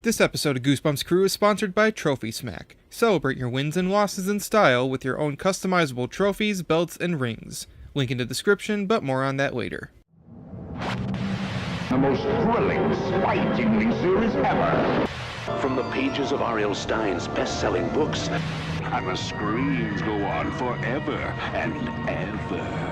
This episode of Goosebumps Crew is sponsored by Trophy Smack. Celebrate your wins and losses in style with your own customizable trophies, belts, and rings. Link in the description, but more on that later. The most thrilling, spine-tingling series ever. From the pages of R.L. Stein's best-selling books, And the screams go on forever and ever.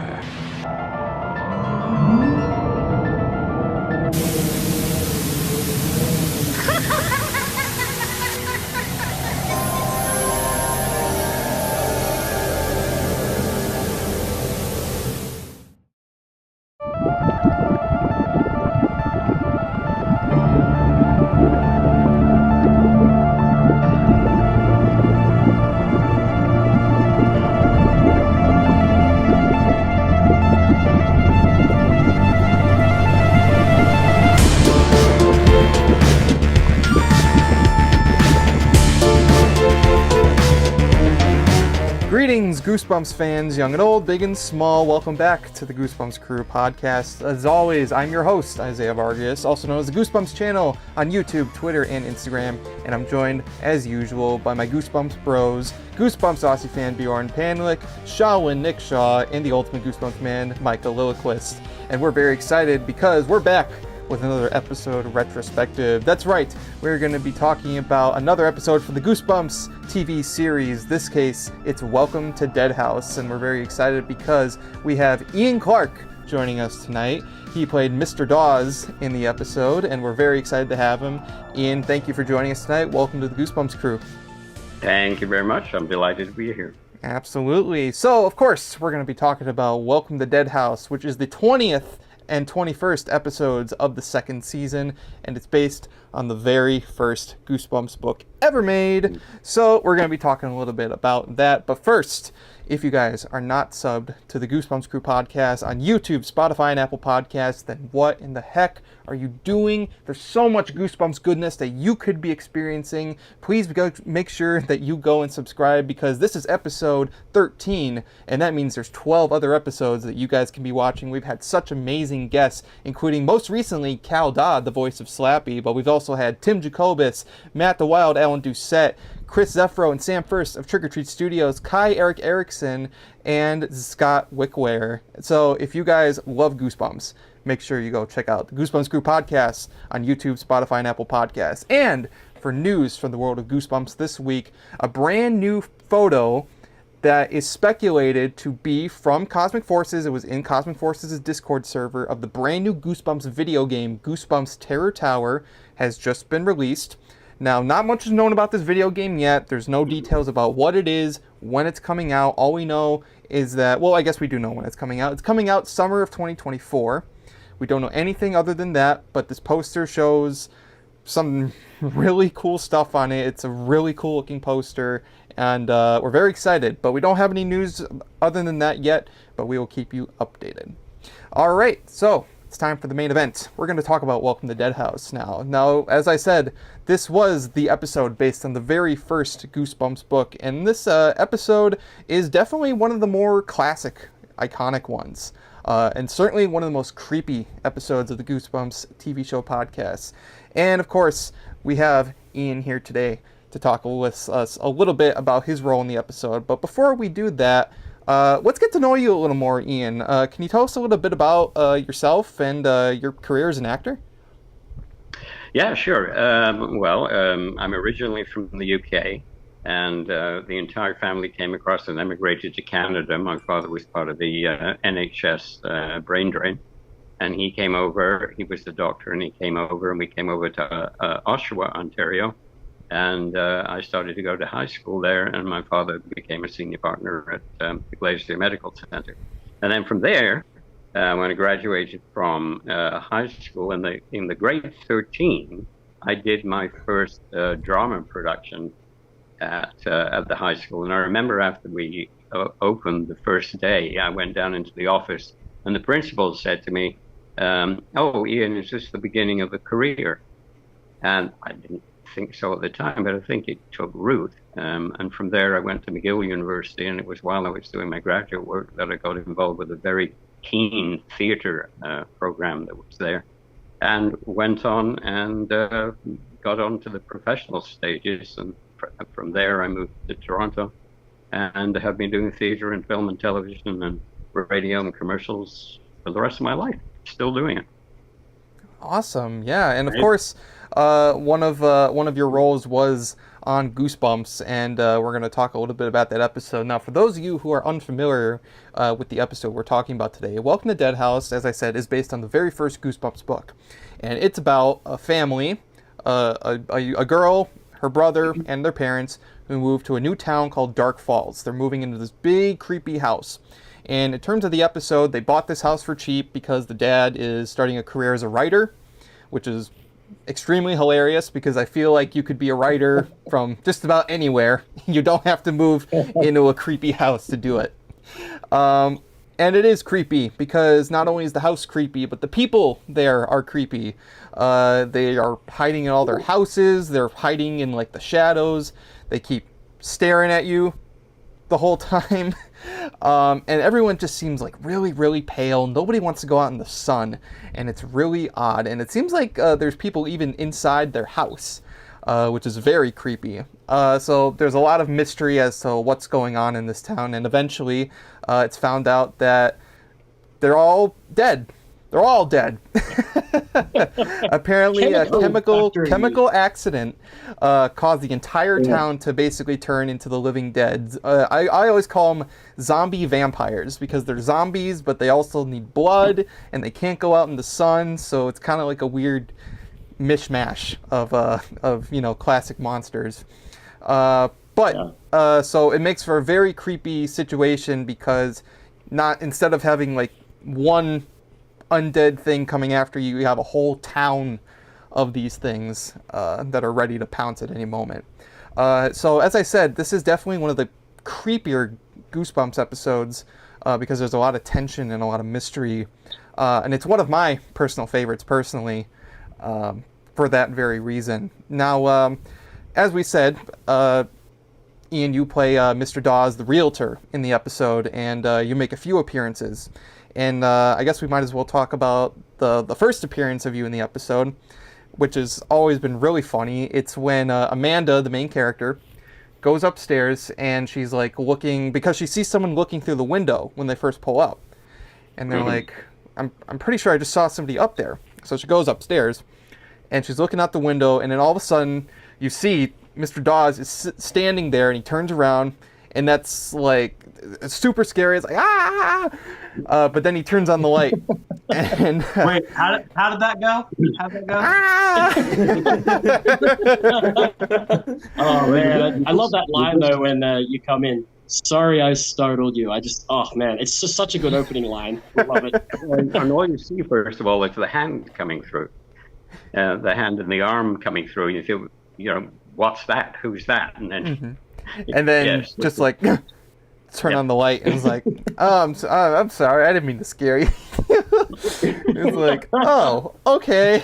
Greetings, Goosebumps fans, young and old, big and small. Welcome back to the Goosebumps Crew Podcast. As always, I'm your host, Isaiah Vargas, also known as the Goosebumps channel on YouTube, Twitter, and Instagram. And I'm joined, as usual, by my Goosebumps bros, Goosebumps Aussie fan Bjorn Panlick, Shawin Nick Shaw, and the ultimate Goosebumps man, Micah Lilliquist. And we're very excited because we're back with another episode retrospective. That's right, we're going to be talking about another episode for the Goosebumps TV series. This case, it's Welcome to Dead House, and we're very excited because we have Ian Clark joining us tonight. He played Mr. Dawes in the episode, and we're very excited to have him. Ian, thank you for joining us tonight. Welcome to the Goosebumps crew. Thank you very much. I'm delighted to be here. Absolutely. So, of course, we're going to be talking about Welcome to Dead House, which is the 20th and 21st episodes of the second season, and it's based on the very first Goosebumps book ever made. So we're going to be talking a little bit about that. But first, if you guys are not subbed to the Goosebumps Crew Podcast on YouTube, Spotify, and Apple Podcasts, then what in the heck are you doing? There's so much Goosebumps goodness that you could be experiencing. Please make sure that you go and subscribe, because this is episode 13, and that means there's 12 other episodes that you guys can be watching. We've had such amazing guests, including most recently Cal Dodd, the voice of Slappy, but we've also had Tim Jacobus, Matt the Wild, Alan Doucette, Chris Zeffro, and Sam First of Trick or Treat Studios, Kai Eric Erickson, and Scott Wickware. So if you guys love Goosebumps, make sure you go check out the Goosebumps Crew Podcast on YouTube, Spotify, and Apple Podcasts. And for news from the world of Goosebumps this week, a brand new photo that is speculated to be from Cosmic Forces. It was in Cosmic Forces' Discord server of the brand new Goosebumps video game, Goosebumps Terror Tower, has just been released. Now, not much is known about this video game yet. There's no details about what it is, when it's coming out. All we know is that, well, I guess we do know when it's coming out. It's coming out summer of 2024. We don't know anything other than that, but this poster shows some really cool stuff on it. It's a really cool looking poster, and we're very excited, but we don't have any news other than that yet, but we will keep you updated. All right, so it's time for the main event. We're going to talk about Welcome to Dead House now. Now, as I said, this was the episode based on the very first Goosebumps book, and this episode is definitely one of the more classic, iconic ones, and certainly one of the most creepy episodes of the Goosebumps TV show podcast. And of course, we have Ian here today to talk with us a little bit about his role in the episode. But before we do that, let's get to know you a little more, Ian. Can you tell us a little bit about yourself and your career as an actor? Yeah, sure. I'm originally from the UK, and the entire family came across and emigrated to Canada. My father was part of the NHS brain drain, and he came over. He was the doctor, and he came over, and we came over to Oshawa, Ontario. And I started to go to high school there, and my father became a senior partner at the Glacier Medical Center. And then from there, when I graduated from high school in the grade 13, I did my first drama production at the high school. And I remember after we opened the first day, I went down into the office, and the principal said to me, "Oh, Ian, is this the beginning of a career?" And I didn't think so at the time, but I think it took root. And from there, I went to McGill University, and it was while I was doing my graduate work that I got involved with a very keen theater program that was there, and went on and got on to the professional stages, and from there I moved to Toronto, and have been doing theater and film and television and radio and commercials for the rest of my life. Still doing it. Awesome, yeah, and of course, one of your roles was on Goosebumps, and we're going to talk a little bit about that episode. Now, for those of you who are unfamiliar with the episode we're talking about today, Welcome to Dead House, as I said, is based on the very first Goosebumps book, and it's about a family, a girl, her brother, and their parents who move to a new town called Dark Falls. They're moving into this big, creepy house. And in terms of the episode, they bought this house for cheap because the dad is starting a career as a writer, which is extremely hilarious because I feel like you could be a writer from just about anywhere. You don't have to move into a creepy house to do it. And it is creepy because not only is the house creepy, but the people there are creepy. They are hiding in all their houses. They're hiding in like the shadows. They keep staring at you the whole time. And everyone just seems like really, really pale. Nobody wants to go out in the sun, and it's really odd. And it seems like there's people even inside their house, which is very creepy. So there's a lot of mystery as to what's going on in this town, and eventually it's found out that they're all dead. They're all dead. Apparently, a chemical accident caused the entire town to basically turn into the living dead. I always call them zombie vampires because they're zombies, but they also need blood, and they can't go out in the sun. So it's kind of like a weird mishmash of classic monsters. So it makes for a very creepy situation because instead of having like one undead thing coming after you, you have a whole town of these things that are ready to pounce at any moment. So as I said, this is definitely one of the creepier Goosebumps episodes because there's a lot of tension and a lot of mystery, and it's one of my personal favorites personally for that very reason. Now, as we said, Ian, you play Mr. Dawes, the realtor, in the episode, and you make a few appearances. And I guess we might as well talk about the first appearance of you in the episode, which has always been really funny. It's when Amanda, the main character, goes upstairs and she's like looking, because she sees someone looking through the window when they first pull up. And they're like, I'm pretty sure I just saw somebody up there. So she goes upstairs and she's looking out the window, and then all of a sudden you see Mr. Dawes is standing there, and he turns around, and that's like super scary. It's like, ah! But then he turns on the light. And wait, how did that go? How'd that go? Ah! Oh man, I love that line though when you come in. Sorry, I startled you. Oh man, it's just such a good opening line. I love it. And all you see, first of all, is the hand coming through, the hand and the arm coming through. You feel, what's that? Who's that? And then, and then just like turn on the light, and it's like, I'm sorry, I didn't mean to scare you. It's like, oh, okay.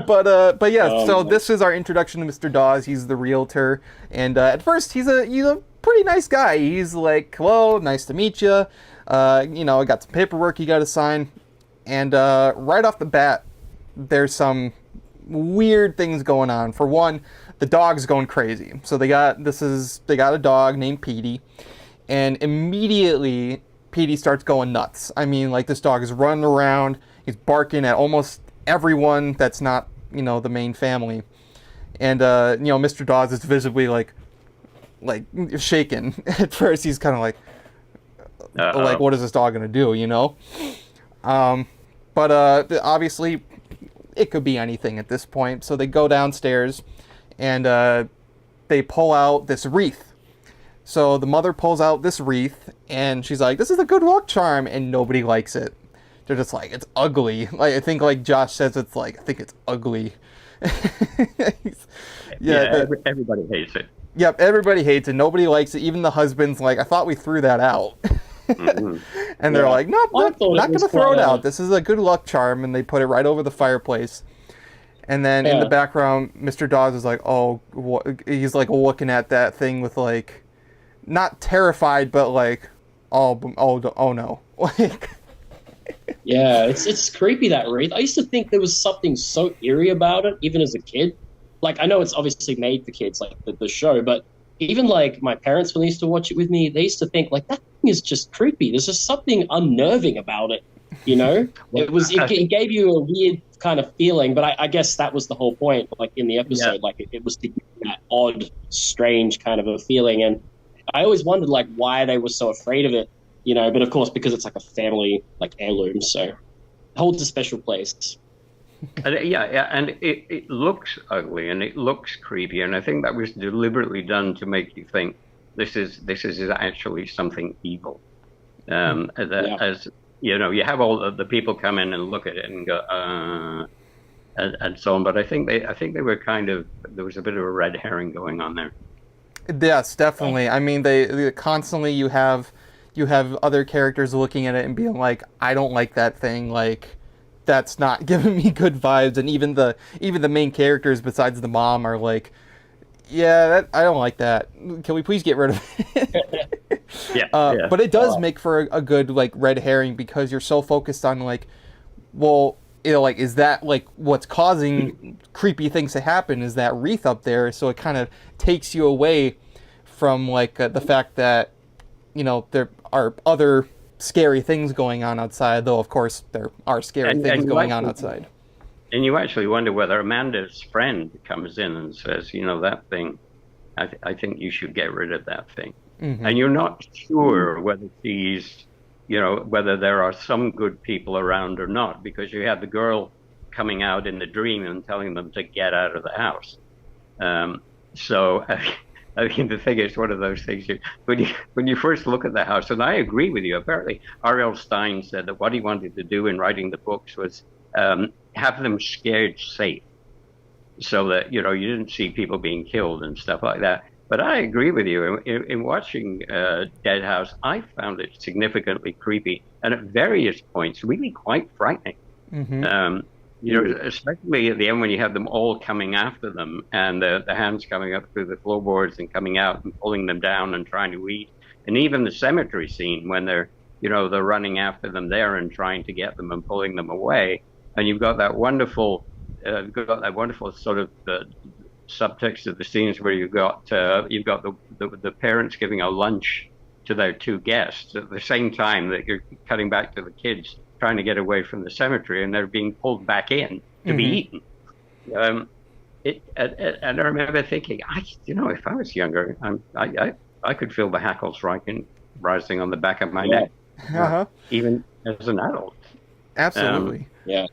But yeah, so this is our introduction to Mr. Dawes. He's the realtor, and at first he's a pretty nice guy. He's like, hello, nice to meet you. I got some paperwork you got to sign, and right off the bat, there's some weird things going on. For one, the dog's going crazy. So they got a dog named Petey, and immediately Petey starts going nuts. I mean, like, this dog is running around, he's barking at almost everyone that's not, the main family. And Mr. Dawes is visibly like shaken. At first he's kind of like what is this dog gonna do, but obviously it could be anything at this point. So they go downstairs and they pull out this wreath. So the mother pulls out this wreath and she's like, this is a good luck charm, and nobody likes it. They're just like, it's ugly. Like, I think like Josh says, I think it's ugly. Everybody hates it. Yep, everybody hates it. Nobody likes it. Even the husband's like, I thought we threw that out. And they're like, nope, not going to throw it out. This is a good luck charm. And they put it right over the fireplace. And then in the background, Mr. Dawes is like, he's like looking at that thing with like, not terrified, but like, oh no. Like, Yeah, it's creepy, that Wreath. I used to think there was something so eerie about it, even as a kid. Like, I know it's obviously made for kids, like the show, but even like my parents, when they used to watch it with me, they used to think like that thing is just creepy. There's just something unnerving about it, you know? It gave you a weird kind of feeling, but I guess that was the whole point. Like in the episode, like it was to give you that odd, strange kind of a feeling, and I always wondered like why they were so afraid of it, you know? But of course, because it's like a family like heirloom, so it holds a special place. And and it looks ugly and it looks creepy, and I think that was deliberately done to make you think this is actually something evil. As you know, you have all the people come in and look at it and go, and so on. But I think they were kind of, there was a bit of a red herring going on there. Yes, definitely. I mean, they constantly you have other characters looking at it and being like, I don't like that thing, like. That's not giving me good vibes, and even the main characters besides the mom are like, yeah, I don't like that. Can we please get rid of it? But it does make for a good like red herring, because you're so focused on like, well, you know, like, is that like what's causing creepy things to happen? Is that Wreath up there? So it kind of takes you away from like the fact that, you know, there are other scary things going on outside, though of course there are scary things going on outside. And you actually wonder whether Amanda's friend comes in and says, you know, that thing, I think you should get rid of that thing. Mm-hmm. And you're not sure whether she's, you know, whether there are some good people around or not, because you have the girl coming out in the dream and telling them to get out of the house. I mean, the thing is, one of those things, when you first look at the house, and I agree with you, apparently R.L. Stine said that what he wanted to do in writing the books was have them scared safe, so that, you know, you didn't see people being killed and stuff like that. But I agree with you. In watching Dead House, I found it significantly creepy, and at various points, really quite frightening. Mm-hmm. You know, especially at the end when you have them all coming after them, and the hands coming up through the floorboards and coming out and pulling them down and trying to eat. And even the cemetery scene when they're running after them there and trying to get them and pulling them away. And you've got that wonderful sort of subtext of the scenes where you've got the parents giving a lunch to their two guests at the same time that you're cutting back to the kids trying to get away from the cemetery, and they're being pulled back in to be eaten. And I remember thinking, if I was younger, I could feel the hackles rising on the back of my neck, even as an adult. Absolutely. Yeah.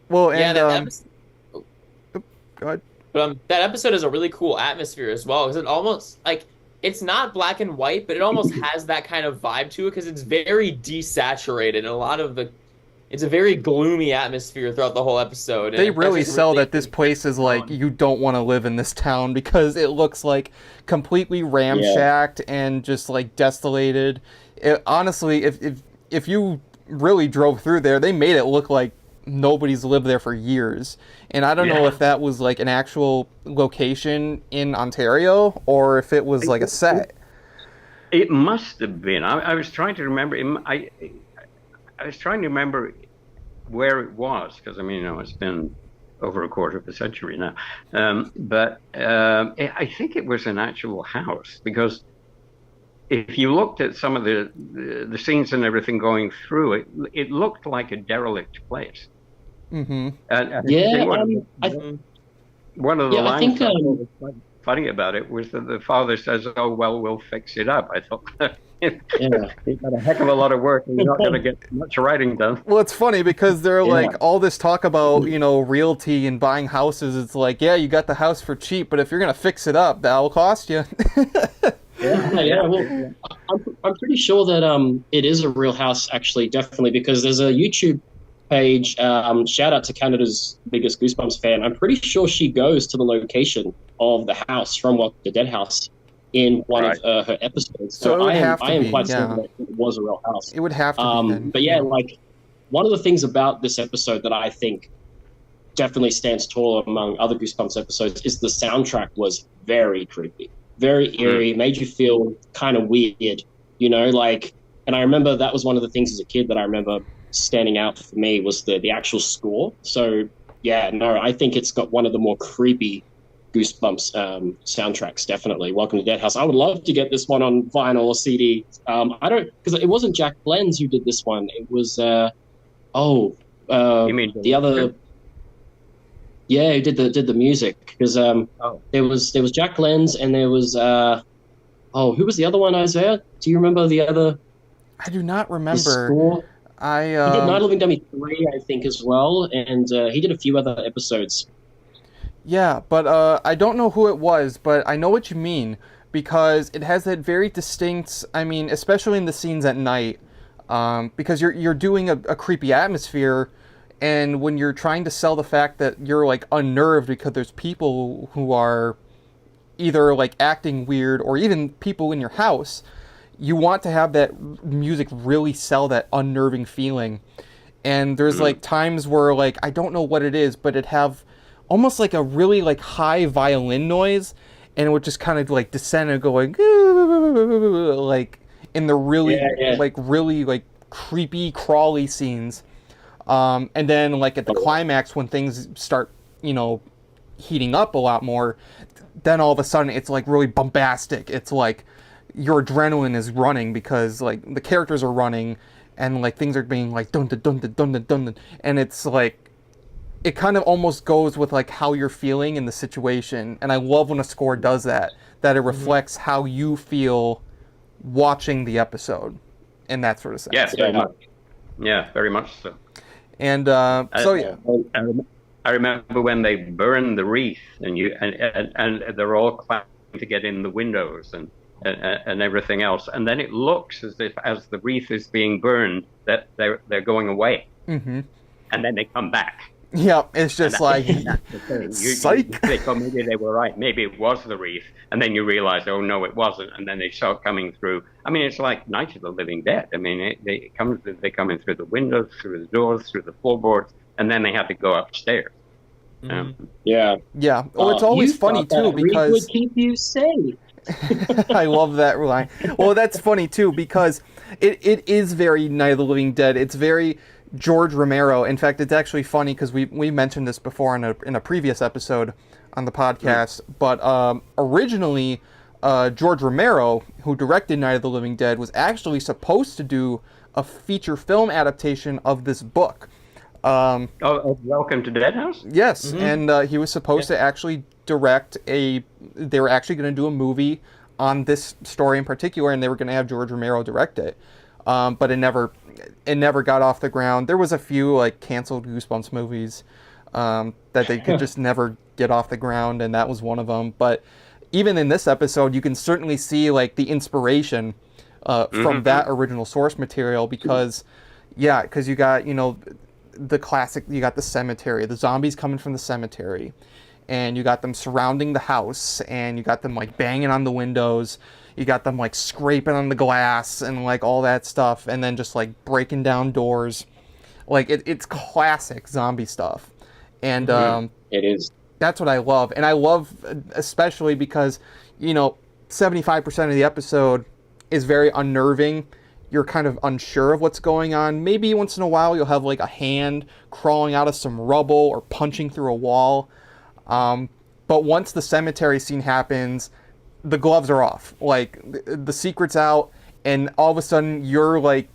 Well, and go ahead. But that episode has a really cool atmosphere as well, because it almost like, it's not black and white, but it almost has that kind of vibe to it, because it's very desaturated, and it's a very gloomy atmosphere throughout the whole episode. They really sell that this place is like, you don't want to live in this town, because it looks like completely ramshacked and just like desolated. Honestly, if you really drove through there, they made it look like nobody's lived there for years. And I don't know if that was like an actual location in Ontario or if it was like a set. It must have been. I was trying to remember. I was trying to remember where it was, because I mean, it's been over a quarter of a century now. But I think it was an actual house, because if you looked at some of the scenes and everything going through it, it looked like a derelict place. Mm-hmm. One of the lines that was quite funny about it was that the father says, "Oh well, we'll fix it up." I thought, he's got a heck of a lot of work, and you're not going to get much writing done. Well, it's funny because they're like all this talk about realty and buying houses. It's like, yeah, you got the house for cheap, but if you're going to fix it up, that'll cost you. Well, I'm pretty sure that it is a real house, actually, definitely, because there's a YouTube page, shout out to Canada's biggest Goosebumps fan. I'm pretty sure she goes to the location of the house from the Dead House in one of her episodes. So I am quite certain that it was a real house. It would have to be then. But like, one of the things about this episode that I think definitely stands tall among other Goosebumps episodes is the soundtrack was very creepy, very eerie, made you feel kind of weird, and I remember that was one of the things as a kid that I remember standing out for me was the actual score. So yeah, no, I think it's got one of the more creepy Goosebumps soundtracks, definitely. Welcome to Dead House. I would love to get this one on vinyl or CD. I don't, because it wasn't Jack Blends who did this one. It was you mean the other? Yeah, who did the music? Because there was Jack Blends and there was who was the other one, Isaiah? Do you remember the other? I do not remember. Score? He did Night of the Living Dummy 3, I think, as well, and he did a few other episodes. Yeah, but I don't know who it was, but I know what you mean, because it has that very distinct, I mean, especially in the scenes at night, because you're doing a creepy atmosphere, and when you're trying to sell the fact that you're, like, unnerved because there's people who are either, like, acting weird, or even people in your house, you want to have that music really sell that unnerving feeling. And there's, like, times where, like, I don't know what it is, but it have almost like a really like high violin noise, and it would just kind of like descend and go like in the really like really like creepy crawly scenes, and then like at the climax when things start heating up a lot more, then all of a sudden it's like really bombastic. It's like your adrenaline is running because like the characters are running and like things are being like dun dun dun dun dun dun dun, and it's like it kind of almost goes with like how you're feeling in the situation. And I love when a score does that it reflects how you feel watching the episode in that sort of sense. Yes, very much. Yeah, very much so. And I remember when they burned the wreath and they're all clapping to get in the windows and everything else. And then it looks as if as the wreath is being burned that they're going away. Mm-hmm. And then they come back. Yeah, it's just like, psych. They thought maybe they were right. Maybe it was the wreath. And then you realize, oh, no, it wasn't. And then they start coming through. I mean, it's like Night of the Living Dead. I mean, they come in through the windows, through the doors, through the floorboards, and then they have to go upstairs. Yeah. Well, it's always funny, too, because... would keep you safe. I love that line. Well, that's funny, too, because it is very Night of the Living Dead. It's very... George Romero. In fact, it's actually funny because we mentioned this before in a previous episode on the podcast. But originally, George Romero, who directed Night of the Living Dead, was actually supposed to do a feature film adaptation of this book. Welcome to Dead House? Yes, and he was supposed to actually direct they were actually going to do a movie on this story in particular, and they were going to have George Romero direct it. But it never got off the ground. There was a few like canceled Goosebumps movies that they could just never get off the ground, and that was one of them. But even in this episode, you can certainly see like the inspiration from that original source material because you got the classic. You got the cemetery, the zombies coming from the cemetery, and you got them surrounding the house, and you got them like banging on the windows. You got them like scraping on the glass and like all that stuff, and then just like breaking down doors. Like it's classic zombie stuff, and it is. That's what I love, and I love especially because 75% of the episode is very unnerving. You're kind of unsure of what's going on. Maybe once in a while you'll have like a hand crawling out of some rubble or punching through a wall, but once the cemetery scene happens, the gloves are off. Like the secret's out, and all of a sudden you're like,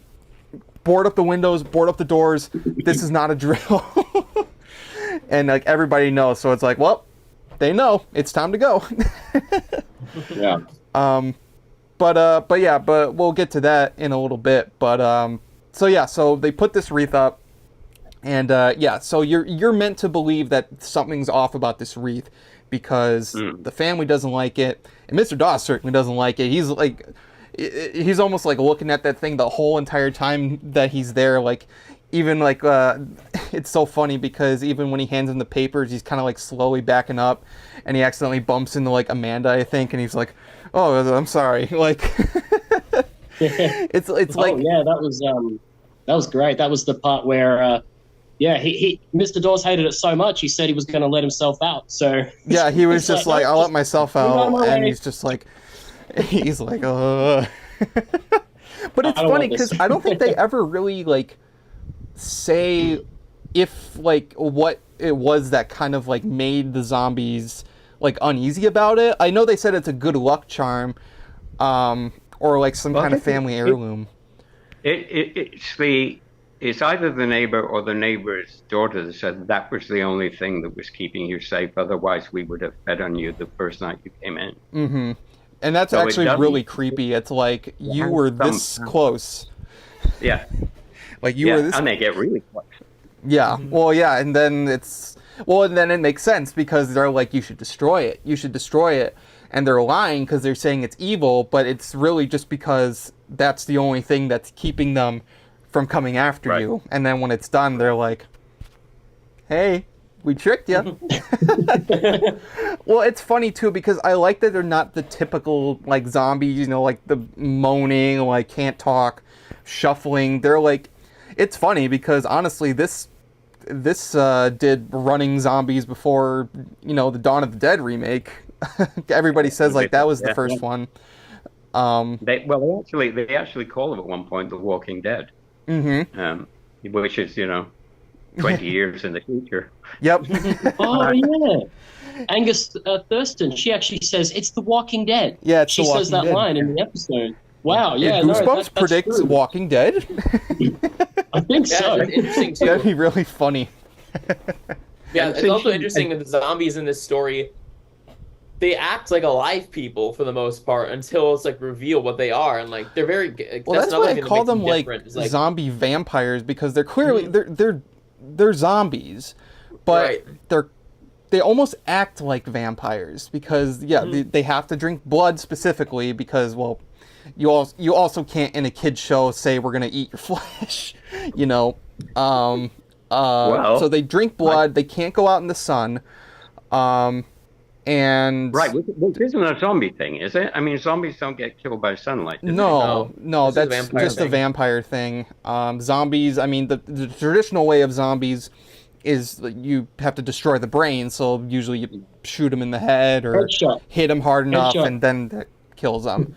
board up the windows, board up the doors. This is not a drill. And like everybody knows, so it's like, well, they know it's time to go. Yeah. But we'll get to that in a little bit. But so they put this wreath up, and so you're meant to believe that something's off about this wreath because the family doesn't like it, and Mr. Dawes certainly doesn't like it. He's almost like looking at that thing the whole entire time that he's there. Like even like it's so funny because even when he hands him the papers, he's kind of like slowly backing up, and he accidentally bumps into like Amanda, I think, and he's like, "Oh, I'm sorry." Like it's like, yeah, that was great. That was the part where he Mr. Dawes hated it so much he said he was going to let himself out. So yeah, he was just like, "I'll let myself out," and he's just like, But it's funny because I don't think they ever really like say if like what it was that kind of like made the zombies like uneasy about it. I know they said it's a good luck charm, or like some kind of family heirloom. It's either the neighbor or the neighbor's daughter that said that was the only thing that was keeping you safe. Otherwise, we would have fed on you the first night you came in. Mm-hmm. And that's actually really creepy. It's like you were this close. Yeah. Like you were this. And they get really close. Yeah. Well, yeah, and then it makes sense because they're like, you should destroy it. You should destroy it. And they're lying because they're saying it's evil, but it's really just because that's the only thing that's keeping them from coming after you. And then when it's done, they're like, hey, we tricked you. Well, it's funny too because I like that they're not the typical like zombies, you know, like the moaning, like can't talk, shuffling. They're like, it's funny because honestly, this did running zombies before, you know, the Dawn of the Dead remake. Everybody says like that was the first one. They actually call them at one point The Walking Dead. Mm-hmm. Which is, you know, 20 years in the future. Yep. Oh yeah. Angus Thurston, she actually says it's The Walking Dead. Yeah, she says that line in the episode. Wow, yeah. Goosebumps predicts true. Walking Dead. I think so. That's interesting too. That'd be really funny. Yeah, it's also interesting that the zombies in this story, they act like alive people for the most part until it's like revealed what they are, and like they're very. Well, that's why I call them like zombie vampires because they're clearly they're zombies, but they almost act like vampires because they have to drink blood specifically because you also can't in a kid's show say we're gonna eat your flesh, you know. So they drink blood. They can't go out in the sun. And which isn't a zombie thing, is it? I mean, zombies don't get killed by sunlight. No, that's just a vampire thing. Zombies, I mean, the traditional way of zombies is you have to destroy the brain, so usually you shoot them in the head or hit them hard enough, and then that kills them.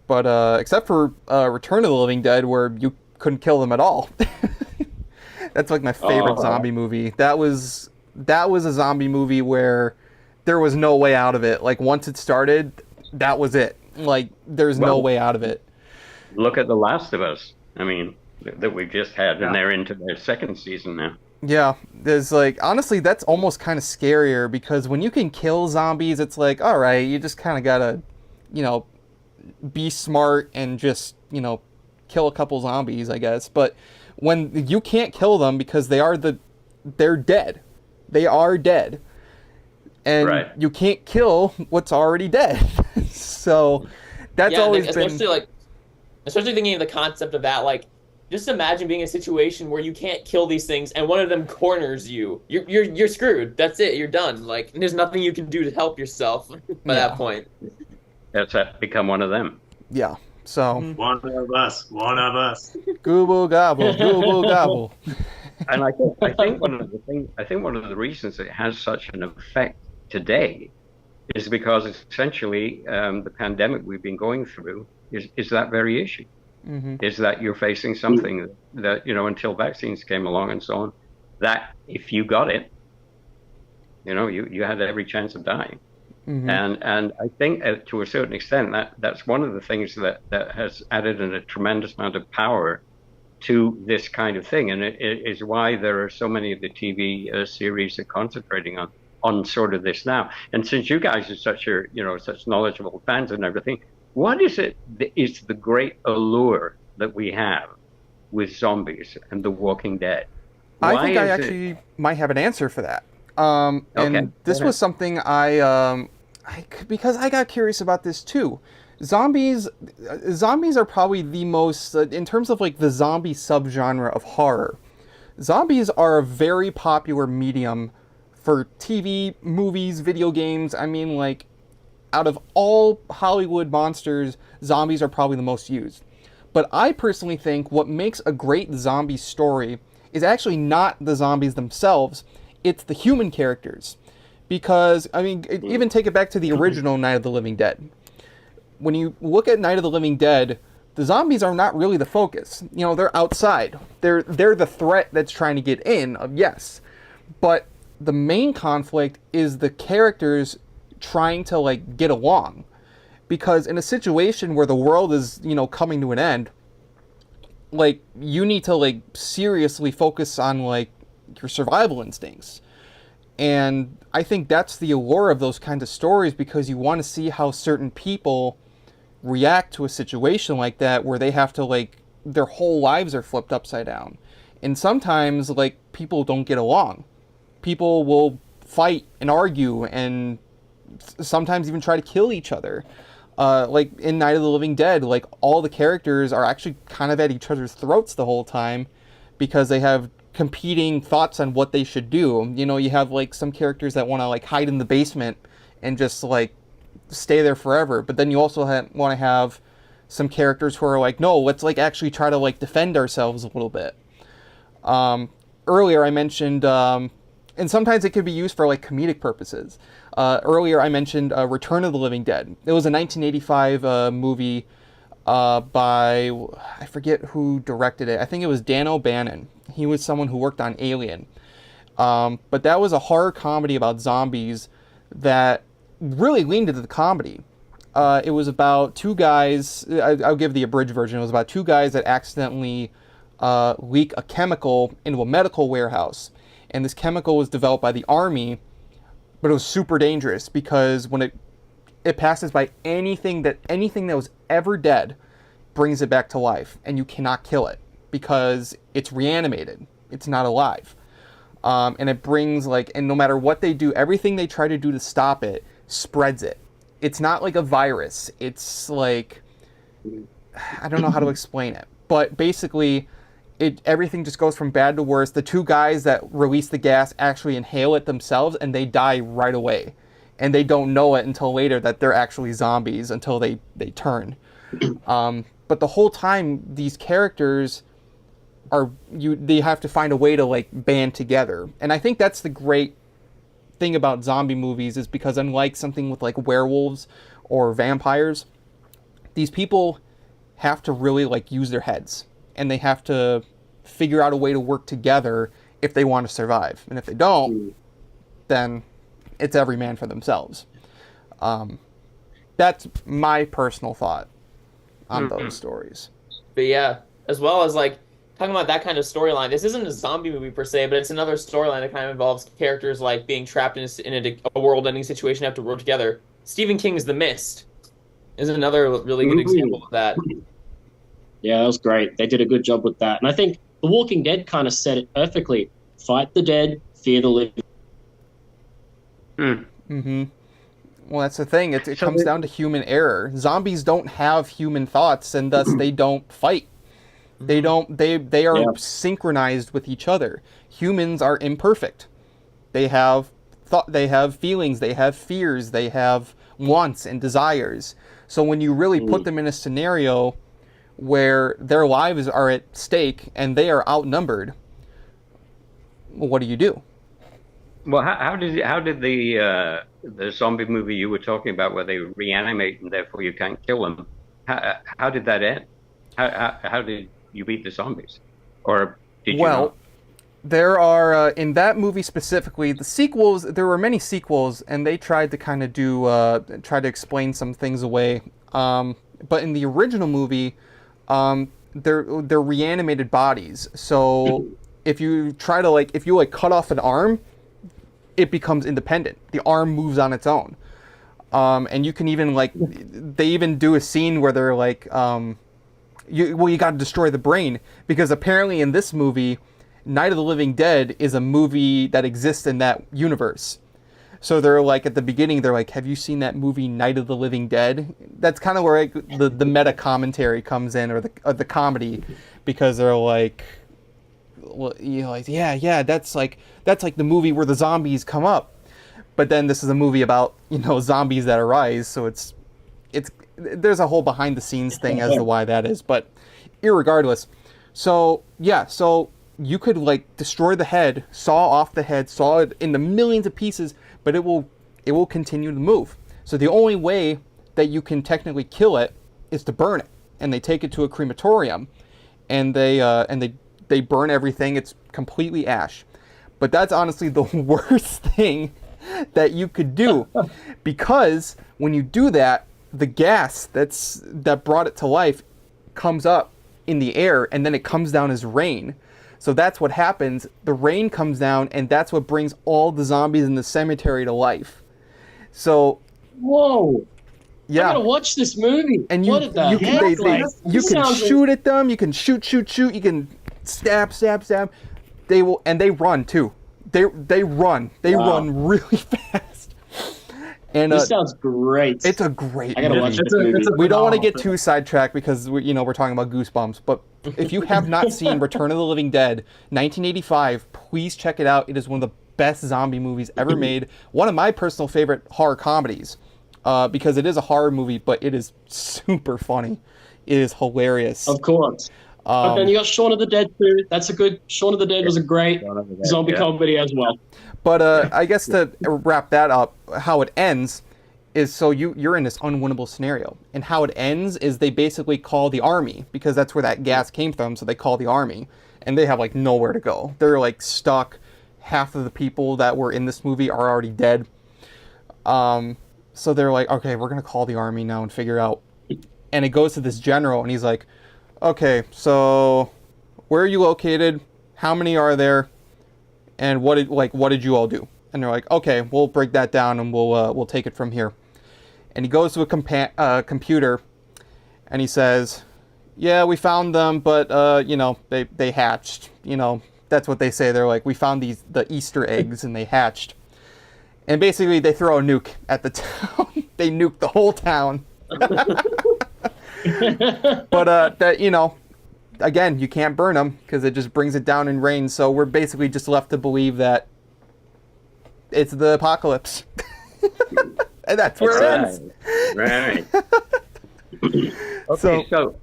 But except for Return of the Living Dead, where you couldn't kill them at all. That's like my favorite zombie movie. That was a zombie movie where there was no way out of it. Like once it started, that was it. Like there's no way out of it. Look at The Last of Us. I mean, that we just had, and they're into their second season now. Yeah, there's like, honestly, that's almost kind of scarier because when you can kill zombies, it's like, all right, you just kind of gotta, you know, be smart and just, you know, kill a couple zombies, I guess. But when you can't kill them because they're dead. They are dead. And you can't kill what's already dead. So that's always been... Especially thinking of the concept of that, like, just imagine being in a situation where you can't kill these things and one of them corners you. You're screwed. That's it. You're done. Like, there's nothing you can do to help yourself by that point. That's become one of them. Yeah. So one of us. Google gobble, Google gobble. And I think one of the reasons it has such an effect today is because essentially the pandemic we've been going through is that very issue. Mm-hmm. Is that you're facing something that, you know, until vaccines came along and so on, that if you got it, you know, you had every chance of dying. Mm-hmm. And I think to a certain extent that's one of the things that has added a tremendous amount of power to this kind of thing, and it is why there are so many of the TV series that are concentrating on sort of this now. And since you guys are such knowledgeable fans and everything, what is it that is the great allure that we have with zombies and The Walking Dead? I think I actually might have an answer for that. And this was something because I got curious about this too. Zombies are probably the most, in terms of like the zombie subgenre of horror, zombies are a very popular medium for TV, movies, video games. I mean, like, out of all Hollywood monsters, zombies are probably the most used. But I personally think what makes a great zombie story is actually not the zombies themselves, it's the human characters. Because, I mean, even take it back to the original Night of the Living Dead. When you look at Night of the Living Dead, the zombies are not really the focus. You know, they're outside. They're the threat that's trying to get in, yes. But the main conflict is the characters trying to, like, get along. Because in a situation where the world is, you know, coming to an end, like, you need to, like, seriously focus on, like, your survival instincts. And I think that's the allure of those kinds of stories, because you want to see how certain people react to a situation like that, where they have to, like, their whole lives are flipped upside down. And sometimes, like, people don't get along. People will fight and argue and sometimes even try to kill each other. Like in Night of the Living Dead, like, all the characters are actually kind of at each other's throats the whole time, because they have competing thoughts on what they should do. You know, you have, like, some characters that want to, like, hide in the basement and just, like, stay there forever. But then you also want to have some characters who are like, no, let's, like, actually try to, like, defend ourselves a little bit. Earlier I mentioned, and sometimes it could be used for, like, comedic purposes. Earlier I mentioned Return of the Living Dead. It was a 1985 movie by, I forget who directed it. I think it was Dan O'Bannon. He was someone who worked on Alien. But that was a horror comedy about zombies that really leaned into the comedy. It was about two guys, I'll give the abridged version. It was about two guys that accidentally leak a chemical into a medical warehouse. And this chemical was developed by the Army, but it was super dangerous, because when it passes by anything that was ever dead, brings it back to life, and you cannot kill it because it's reanimated. It's not alive. And it brings, like, and no matter what they do, everything they try to do to stop it spreads it. It's not like a virus. It's like, I don't know how to explain it, but basically everything just goes from bad to worse. The two guys that release the gas actually inhale it themselves, and they die right away. And they don't know it until later that they're actually zombies, until they turn. But the whole time, these characters they have to find a way to, like, band together. And I think that's the great thing about zombie movies, is because unlike something with, like, werewolves or vampires, these people have to really, like, use their heads, and they have to figure out a way to work together if they want to survive. And if they don't, then it's every man for themselves. That's my personal thought on those stories. But yeah, as well as, like, talking about that kind of storyline, this isn't a zombie movie per se, but it's another storyline that kind of involves characters, like, being trapped in a world-ending situation, have to work together. Stephen King's The Mist is another really good example of that. Yeah, that was great. They did a good job with that. And I think The Walking Dead kind of said it perfectly. Fight the dead, fear the living. Mm-hmm. Well, that's the thing. It comes down to human error. Zombies don't have human thoughts, and thus they don't fight. They are synchronized with each other. Humans are imperfect. They have feelings, they have fears, they have wants and desires. So when you really put them in a scenario where their lives are at stake and they are outnumbered, what do you do? Well, how did the zombie movie you were talking about, where they reanimate and therefore you can't kill them, how did that end? How did you beat the zombies? Or did you not? There are, in that movie specifically, the sequels, there were many sequels, and they tried to kind of try to explain some things away. But in the original movie, they're reanimated bodies. So if you try to, if you cut off an arm, it becomes independent. The arm moves on its own. And you can even, they even do a scene where they're you got to destroy the brain, because apparently in this movie, Night of the Living Dead is a movie that exists in that universe. So they're at the beginning, they're like, have you seen that movie Night of the Living Dead? That's kind of where the meta commentary comes in, or the comedy, because they're like, well, yeah, that's like the movie where the zombies come up. But then this is a movie about, zombies that arise, so it's there's a whole behind the scenes thing as to why that is, but irregardless. So you could destroy the head, saw off the head, saw it in the millions of pieces, but it will continue to move. So the only way that you can technically kill it is to burn it, and they take it to a crematorium, and they burn everything. It's completely ash. But that's honestly the worst thing that you could do, because when you do that, the gas that brought it to life comes up in the air, and then it comes down as rain. So that's what happens. The rain comes down, and that's what brings all the zombies in the cemetery to life. So, whoa. yeah. I gotta watch this movie. And you can shoot at them. You can shoot. You can stab. They run too. They run. They run really fast. And this sounds great. It's a great I gotta movie. watch this movie. We don't want to get too sidetracked because we're talking about Goosebumps. But if you have not seen Return of the Living Dead, 1985, please check it out. It is one of the best zombie movies ever made. One of my personal favorite horror comedies, because it is a horror movie, but it is super funny. It is hilarious. Of course. But then you got Shaun of the Dead too. That's a good. Shaun of the Dead was a great zombie comedy as well. But I guess to wrap that up, how it ends is, so you're in this unwinnable scenario. And how it ends is they basically call the army, because that's where that gas came from, so they call the army. And they have, like, nowhere to go. They're, like, stuck. Half of the people that were in this movie are already dead. So they're like, okay, we're going to call the army now and figure out. And it goes to this general, and he's like, okay, so where are you located? How many are there? And what did you all do? And they're like, okay, we'll break that down and we'll take it from here. And he goes to a computer, and he says, yeah, we found them, but they hatched. That's what they say. They're like, we found the Easter eggs, and they hatched. And basically, they throw a nuke at the town. They nuke the whole town. But again, you can't burn them because it just brings it down in rain. So we're basically just left to believe that it's the apocalypse. And that's where it ends. Right. Okay, so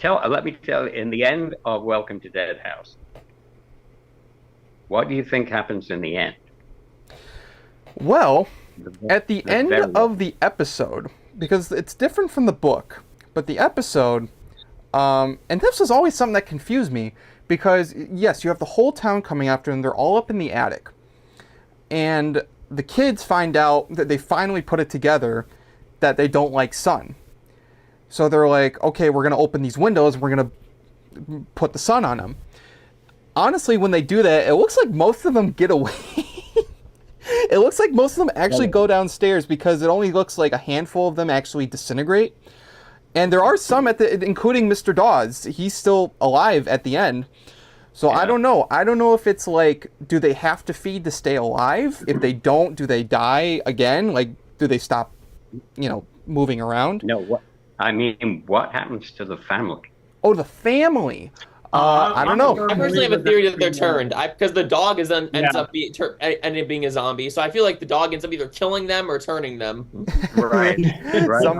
let me tell you, in the end of Welcome to Dead House, what do you think happens in the end? Well, at the end of the episode, because it's different from the book, but the episode, and this was always something that confused me, because yes, you have the whole town coming after them. They're all up in the attic, and the kids find out that they finally put it together that they don't like sun. So they're like, okay, we're gonna open these windows and we're gonna put the sun on them. Honestly, when they do that, it looks like most of them get away. It looks like most of them actually go downstairs, because it only looks like a handful of them actually disintegrate. And there are some including Mr. Dawes. He's still alive at the end. So yeah. I don't know. I don't know if it's like, do they have to feed to stay alive? If they don't, do they die again? Like, do they stop, moving around? No, what happens to the family? Oh, the family. I don't know. I personally have a theory that they're turned, because the dog ends up being a zombie. So I feel like the dog ends up either killing them or turning them. Right. I'm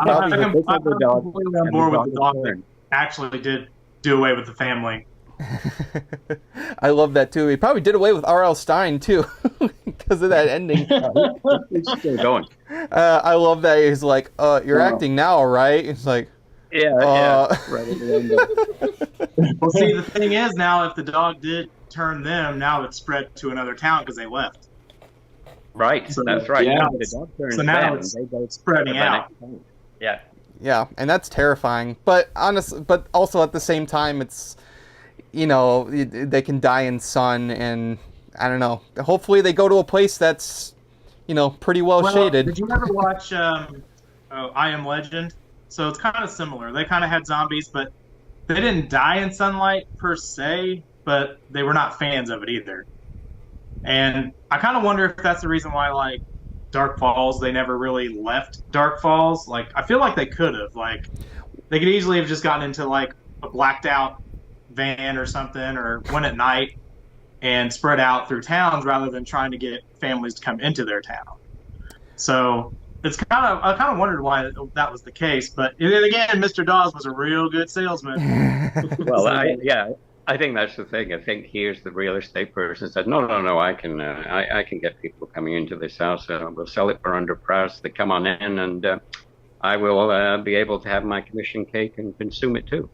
completely on board with the dog that actually did do away with the family. I love that too. He probably did away with R.L. Stine too, because of that ending. He's still going. I love that he's like, "You're acting now, right?" It's like, yeah. Right at the end. Well, see, the thing is, now if the dog did turn them, now it's spread to another town because they left. Right. So, that's right. Yeah. The dog turns Now them, it's they go spreading out. Yeah. Yeah, and that's terrifying. But also at the same time, it's, they can die in sun, and I don't know. Hopefully they go to a place that's, pretty well shaded. Did you ever watch I Am Legend? So it's kind of similar. They kind of had zombies, but they didn't die in sunlight per se, but they were not fans of it either. And I kind of wonder if that's the reason why, like, Dark Falls, they never really left Dark Falls. Like, I feel like they could have. Like, they could easily have just gotten into, like, a blacked out van or something, or went at night and spread out through towns rather than trying to get families to come into their town. So I kind of wondered why that was the case. But then again, Mr. Dawes was a real good salesman. Well, I think that's the thing. I think here's the real estate person said, no, I can get people coming into this house. We'll sell it for under price. They come on in, and I will be able to have my commission cake and consume it too.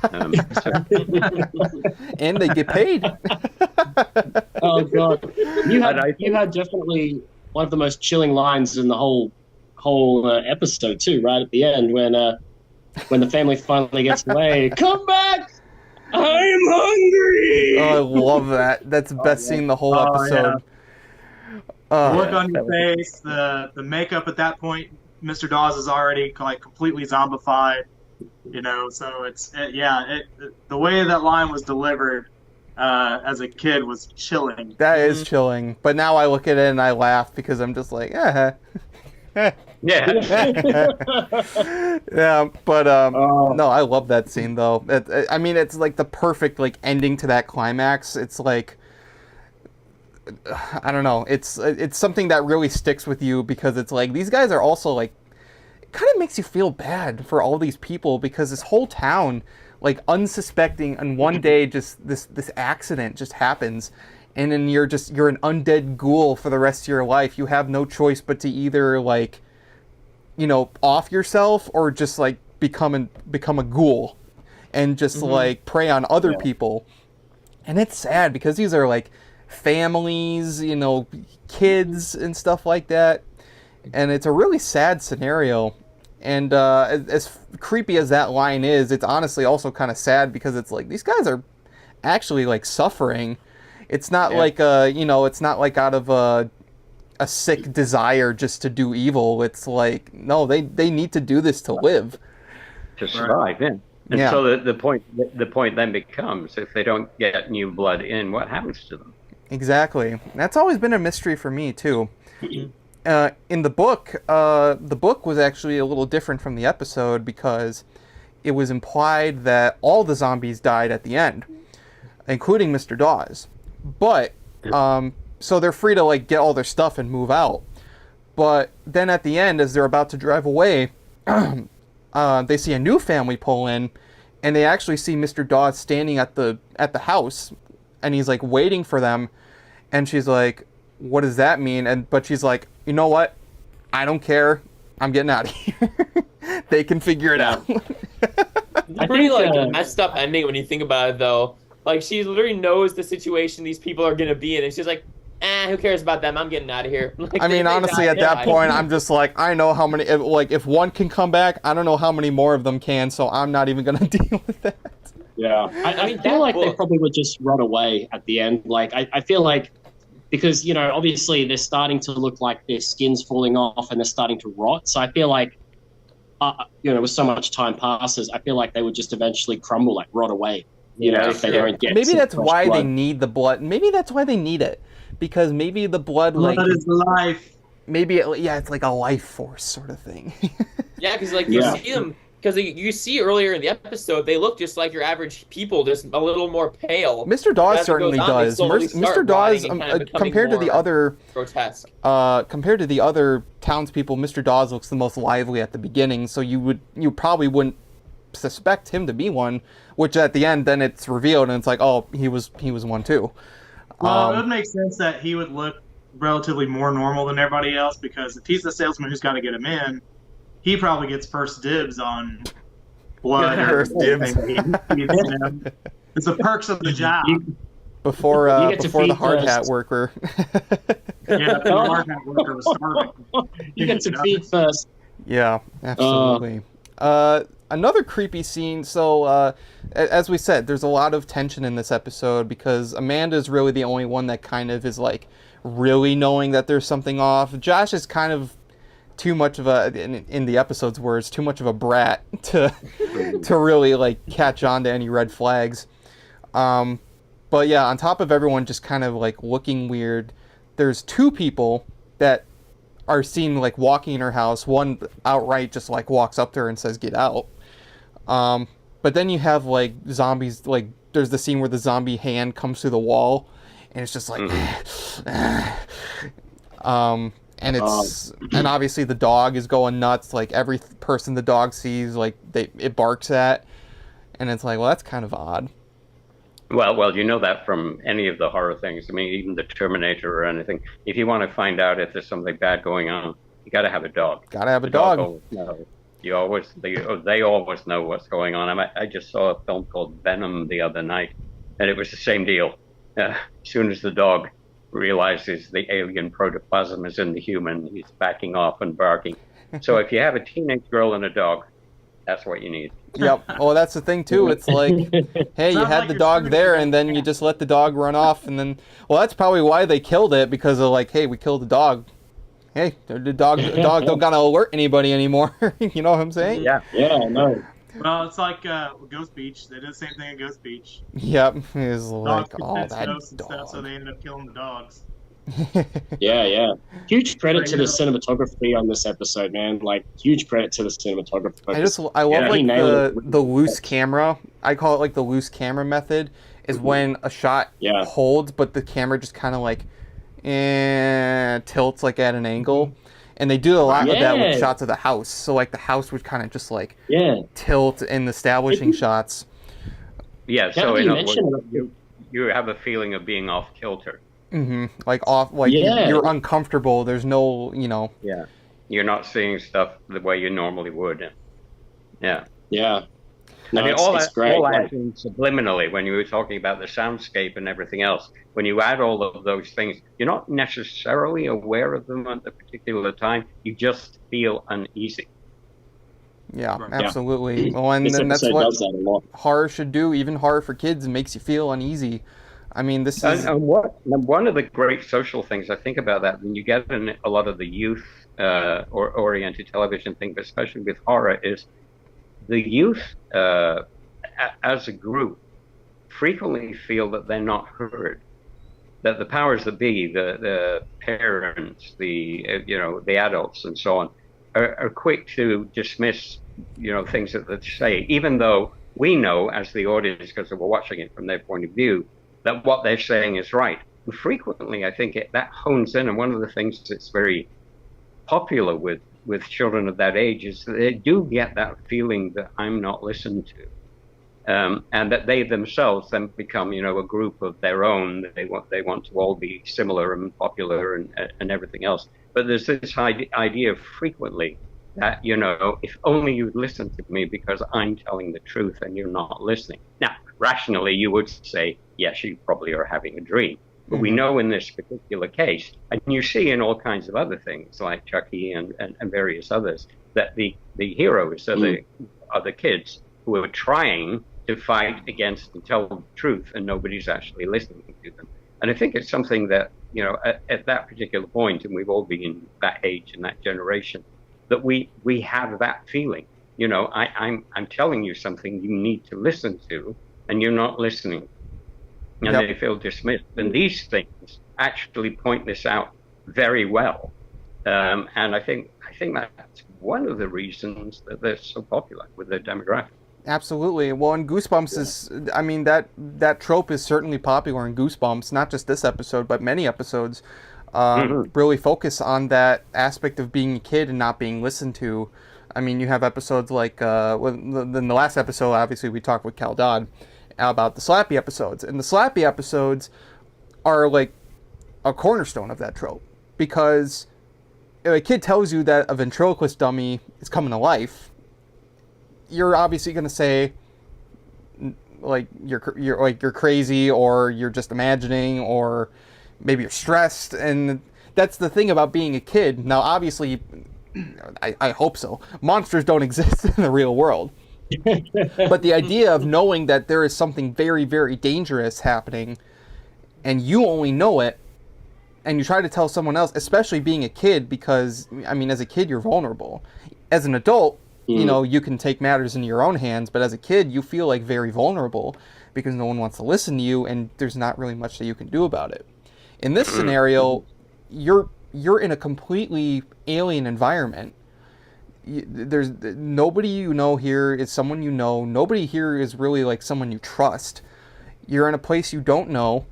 So, And they get paid. Oh god, you had definitely one of the most chilling lines in the whole episode too. Right at the end, when the family finally gets away, come back, I'm hungry. Oh, I love that. That's the best scene in the whole episode. The look on your face, the makeup at that point. Mr. Dawes is already like completely zombified, you know. So the way that line was delivered as a kid was chilling. That is chilling. But now I look at it and I laugh because I'm just like, yeah. Yeah, but no, I love that scene though. I mean, it's like the perfect like ending to that climax. It's like, I don't know. It's something that really sticks with you because it's like these guys are also like, it kind of makes you feel bad for all these people because this whole town, like unsuspecting, and one day just this accident just happens, and then you're an undead ghoul for the rest of your life. You have no choice but to either like, you know, off yourself or just like become a ghoul and just like prey on other people. And it's sad because these are like families, you know, kids and stuff like that, and it's a really sad scenario. And as creepy as that line is, it's honestly also kind of sad because it's like these guys are actually like suffering. It's not like it's not like out of a sick desire just to do evil. It's like, no, they need to do this to live, to survive. And so the point then becomes, if they don't get new blood in, what happens to them? Exactly. That's always been a mystery for me too. In the book was actually a little different from the episode because it was implied that all the zombies died at the end, including Mr. Dawes. But so they're free to like get all their stuff and move out. But then at the end, as they're about to drive away, they see a new family pull in, and they actually see Mr. Dawes standing at the house, and he's like waiting for them. And she's like, what does that mean? But she's like, you know what? I don't care. I'm getting out of here. They can figure it out. It's pretty a messed up ending when you think about it, though. Like, she literally knows the situation these people are going to be in, and she's like, who cares about them? I'm getting out of here. Like, I mean, honestly, at that point, I'm just like, I know how many, if one can come back, I don't know how many more of them can, so I'm not even going to deal with that. Yeah. I feel like they probably would just run away at the end. Like, I feel like, because, you know, obviously they're starting to look like their skin's falling off and they're starting to rot. So I feel like, you know, with so much time passes, I feel like they would just eventually crumble, like rot away. You know, if they don't get. Maybe that's why they need the blood. Maybe that's why they need it, because maybe the blood is life. Maybe it's like a life force sort of thing. Yeah, because like you see them. Because you see earlier in the episode, they look just like your average people, just a little more pale. Mr. Dawes certainly does. Mr. Dawes, compared to the other grotesque, compared to the other townspeople, Mr. Dawes looks the most lively at the beginning. So you probably wouldn't suspect him to be one. Which at the end, then it's revealed, and it's like, oh, he was one too. Well, it would make sense that he would look relatively more normal than everybody else, because if he's the salesman who's got to get him in, he probably gets first dibs on blood. First dibs. It's the perks of the job. Before the hard hat worker. Yeah, the hard hat worker was starving. You get to feed first. Yeah, absolutely. Another creepy scene. So, as we said, there's a lot of tension in this episode because Amanda's really the only one that kind of is like really knowing that there's something off. Josh is kind of too much of a, in the episode's words, too much of a brat to really like catch on to any red flags. But yeah, on top of everyone just kind of like looking weird, there's two people that are seen like walking in her house. One outright just like walks up to her and says, "Get out." But then you have like zombies, like there's the scene where the zombie hand comes through the wall and it's just like, and it's, and obviously the dog is going nuts. Like every person the dog sees, like it barks at, and it's like, well, that's kind of odd. Well, you know that from any of the horror things. I mean, even the Terminator or anything. If you want to find out if there's something bad going on, You got to have a dog. Gotta have a The dog. always knows. They always know what's going on. I just saw a film called Venom the other night, and it was the same deal. As soon as the dog realizes the alien protoplasm is in the human, he's backing off and barking. So if you have a teenage girl and a dog, that's what you need. Yep. Well, that's the thing too. It's like, hey, you Sounds had like the you're dog screwing there, with and then you just let the dog run off, and then, well, that's probably why they killed it, because of like, hey, we killed the dog. Hey, the dog don't gotta alert anybody anymore. You know what I'm saying? Yeah. Yeah, no. Well, it's like Ghost Beach. They did the same thing at Ghost Beach. Yep. It's Dogs like, could oh, sense that ghosts and stuff, so dog. they ended up killing the dogs. Yeah. Huge credit to the cinematography on this episode, man. Like, huge credit to the cinematography. I love Yeah, he like nailed it. the loose camera. I call it like the loose camera method. Is when a shot Yeah. holds, but the camera just kind of like tilts like at an angle. And they do a lot of that with Yeah. shots of the house. So like the house would kind of just like Yeah. tilt in establishing shots. Yeah, so Now that in you other mention words, it, you have a feeling of being off kilter. Like off, like Yeah. you're uncomfortable. There's no, Yeah. You're not seeing stuff the way you normally would. Yeah. yeah. No, I mean, it's all great. that Like, happens subliminally when you were talking about the soundscape and everything else. When you add all of those things, you're not necessarily aware of them at the particular time. You just feel uneasy. Yeah, Right. absolutely. Well, and this then that's episode what does that a lot. horror should do. Even horror for kids makes you feel uneasy. I mean, this is And one of the great social things I think about that, when you get in a lot of the youth or oriented television thing, but especially with horror, is the youth as a group frequently feel that they're not heard, that the powers that be, the parents, the adults and so on, are quick to dismiss things that they say, even though we know as the audience, because we're watching it from their point of view, that what they're saying is right. And frequently, I think that hones in, and one of the things that's very popular with children of that age is that they do get that feeling that I'm not listened to, and that they themselves then become, a group of their own. They want to all be similar and popular and everything else. But there's this idea frequently that, if only you'd listen to me because I'm telling the truth and you're not listening. Now, rationally, you would say, yes, you probably are having a dream. But we know in this particular case, and you see in all kinds of other things like Chucky and various others, that the heroes are the kids who are trying to fight against and tell the truth, and nobody's actually listening to them. And I think it's something that, at that particular point, and we've all been that age and that generation, that we have that feeling. I'm telling you something you need to listen to, and you're not listening. And Yep. they feel dismissed. And these things actually point this out very well. And I think that's one of the reasons that they're so popular with their demographic. absolutely. Well, and Goosebumps is, I mean, that trope is certainly popular in Goosebumps, not just this episode, but many episodes. Really focus on that aspect of being a kid and not being listened to. I mean, you have episodes like, in the last episode, obviously, we talked with Cal Dodd about the Slappy episodes. And the Slappy episodes are like a cornerstone of that trope. Because if a kid tells you that a ventriloquist dummy is coming to life, you're obviously going to say, like, you're crazy, or you're just imagining, or maybe you're stressed. And that's the thing about being a kid. Now, obviously, I hope so. Monsters don't exist in the real world. But the idea of knowing that there is something very, very dangerous happening, and you only know it, and you try to tell someone else, especially being a kid, because, I mean, as a kid, you're vulnerable. As an adult, you can take matters into your own hands, but as a kid, you feel like very vulnerable because no one wants to listen to you, and there's not really much that you can do about it. In this scenario, you're in a completely alien environment. There's nobody you know here is someone you know. Nobody here is really like someone you trust. You're in a place you don't know.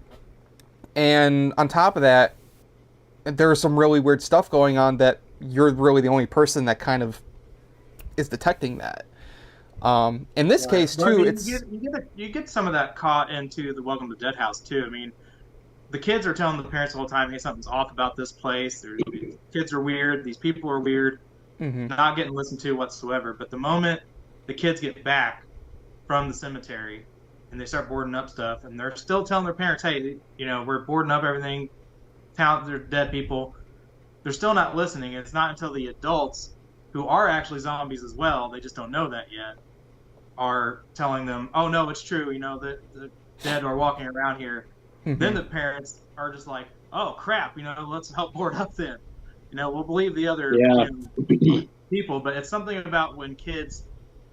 And on top of that, there's some really weird stuff going on that you're really the only person that kind of is detecting that. In this case, too, But I mean, it's... you get some of that caught into the Welcome to Dead House, too. I mean, the kids are telling the parents the whole time, hey, something's off about this place. Kids are weird. These people are weird. Not getting listened to whatsoever. But the moment the kids get back from the cemetery and they start boarding up stuff, and they're still telling their parents, hey, we're boarding up everything. They're dead people. They're still not listening. It's not until the adults, who are actually zombies as well, they just don't know that yet, are telling them, oh, no, it's true. The dead are walking around here. Then the parents are just like, oh, crap, let's help board up then. We'll believe the other people. But it's something about when kids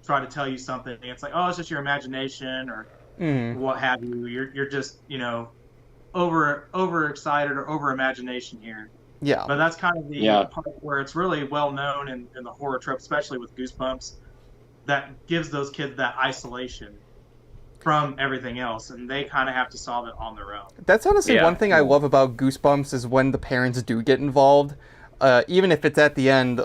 try to tell you something, it's like, oh, it's just your imagination or what have you. You're just, overexcited or over imagination here. Yeah. But that's kind of the part where it's really well known in the horror trope, especially with Goosebumps, that gives those kids that isolation from everything else, and they kind of have to solve it on their own. That's honestly one thing I love about Goosebumps is when the parents do get involved, even if it's at the end,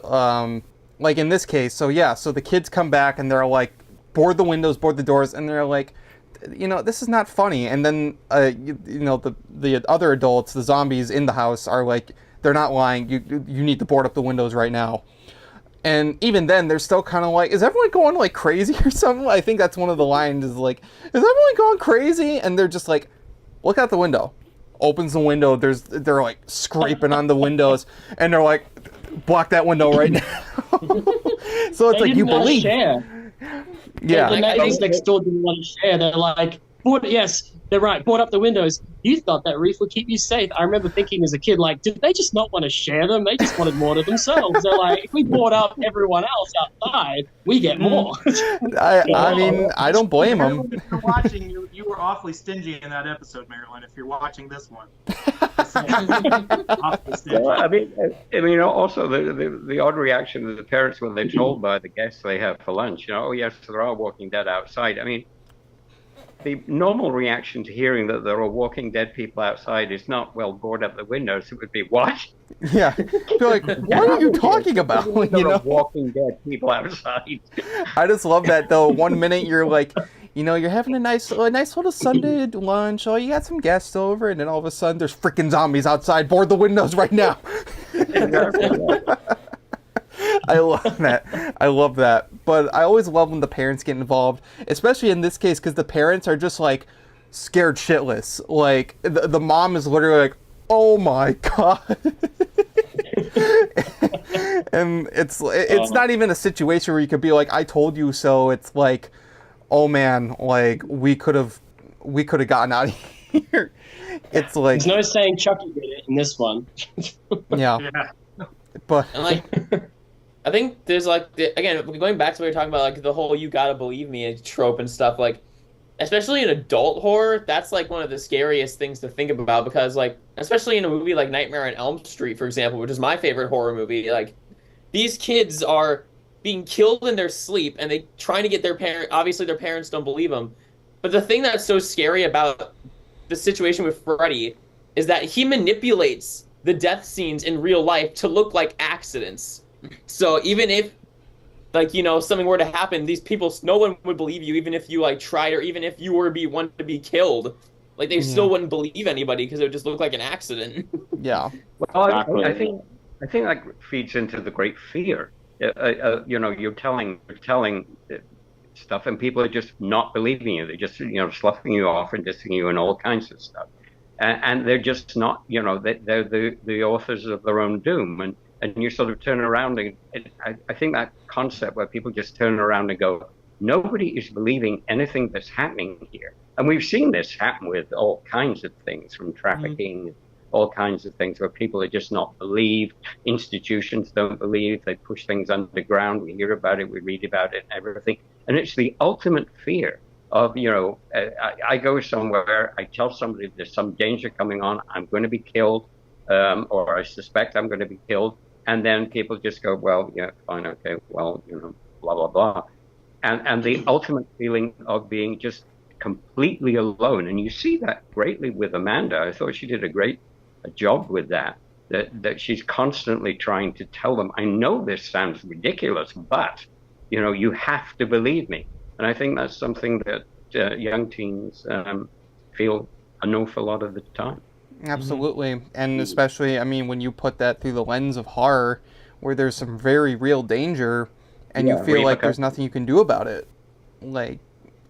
like in this case. So the kids come back and they're like, board the windows, board the doors, and they're like, this is not funny. And then, the other adults, the zombies in the house, are like, they're not lying. You need to board up the windows right now. And even then, they're still kind of like, is everyone going like crazy or something? I think that's one of the lines is like, is everyone going crazy? And they're just like, look out the window. Opens the window. They're like scraping on the windows, and they're like, block that window right now. So it's like, you believe. Share. Yeah. The neighbors next door didn't want to share. They're like, yes, they're right. Board up the windows. You thought that Wreath would keep you safe. I remember thinking as a kid, like, did they just not want to share them? They just wanted more to themselves. They're like, if we board up everyone else outside, we get more. I mean, I don't blame them. If you're watching, you were awfully stingy in that episode, Marilyn. If you're watching this one, awfully stingy. Well, I mean, also the odd reaction of the parents when they're told by the guests they have for lunch. Oh yes, there are Walking Dead outside. I mean, the normal reaction to hearing that there are Walking Dead people outside is not, well, board up the windows. It would be, what? Yeah. They're like, what are you talking about? There are Walking Dead people outside. I just love that, though. 1 minute you're like, you're having a nice little Sunday lunch. Oh, you got some guests over. And then all of a sudden, there's freaking zombies outside. Board the windows right now. I love that. But I always love when the parents get involved, especially in this case, because the parents are just like scared shitless. Like the mom is literally like, oh my God. And it's not even a situation where you could be like, I told you so. It's like, oh man, like we could have gotten out of here. It's like, there's no saying Chucky did it in this one. Yeah. But and like, I think there's like, again, going back to what you're talking about, like the whole "you gotta believe me" trope and stuff. Like, especially in adult horror, that's like one of the scariest things to think about, because like, especially in a movie like Nightmare on Elm Street, for example, which is my favorite horror movie, like these kids are being killed in their sleep and they trying to get their obviously their parents don't believe them. But the thing that's so scary about the situation with Freddy is that he manipulates the death scenes in real life to look like accidents. So even if, like, something were to happen, these people, no one would believe you, even if you like tried, or even if you were one to be killed. Like, they still wouldn't believe anybody because it would just look like an accident. Yeah. Well, I think that feeds into the great fear. You're telling stuff, and people are just not believing you. They're just sloughing you off and dissing you and all kinds of stuff. And they're just not, they're the authors of their own doom. And you sort of turn around, and I think that concept where people just turn around and go, nobody is believing anything that's happening here. And we've seen this happen with all kinds of things, from trafficking, all kinds of things where people are just not believed. Institutions don't believe. They push things underground. We hear about it. We read about it and everything. And it's the ultimate fear of, I go somewhere, I tell somebody there's some danger coming on, I'm going to be killed, or I suspect I'm going to be killed. And then people just go, well, yeah, fine, okay, well, blah, blah, blah. And the ultimate feeling of being just completely alone. And you see that greatly with Amanda. I thought she did a great job with that she's constantly trying to tell them, I know this sounds ridiculous, but, you have to believe me. And I think that's something that young teens feel an awful lot of the time. Absolutely. And especially, I mean, when you put that through the lens of horror, where there's some very real danger, and you feel like there's nothing you can do about it. Like,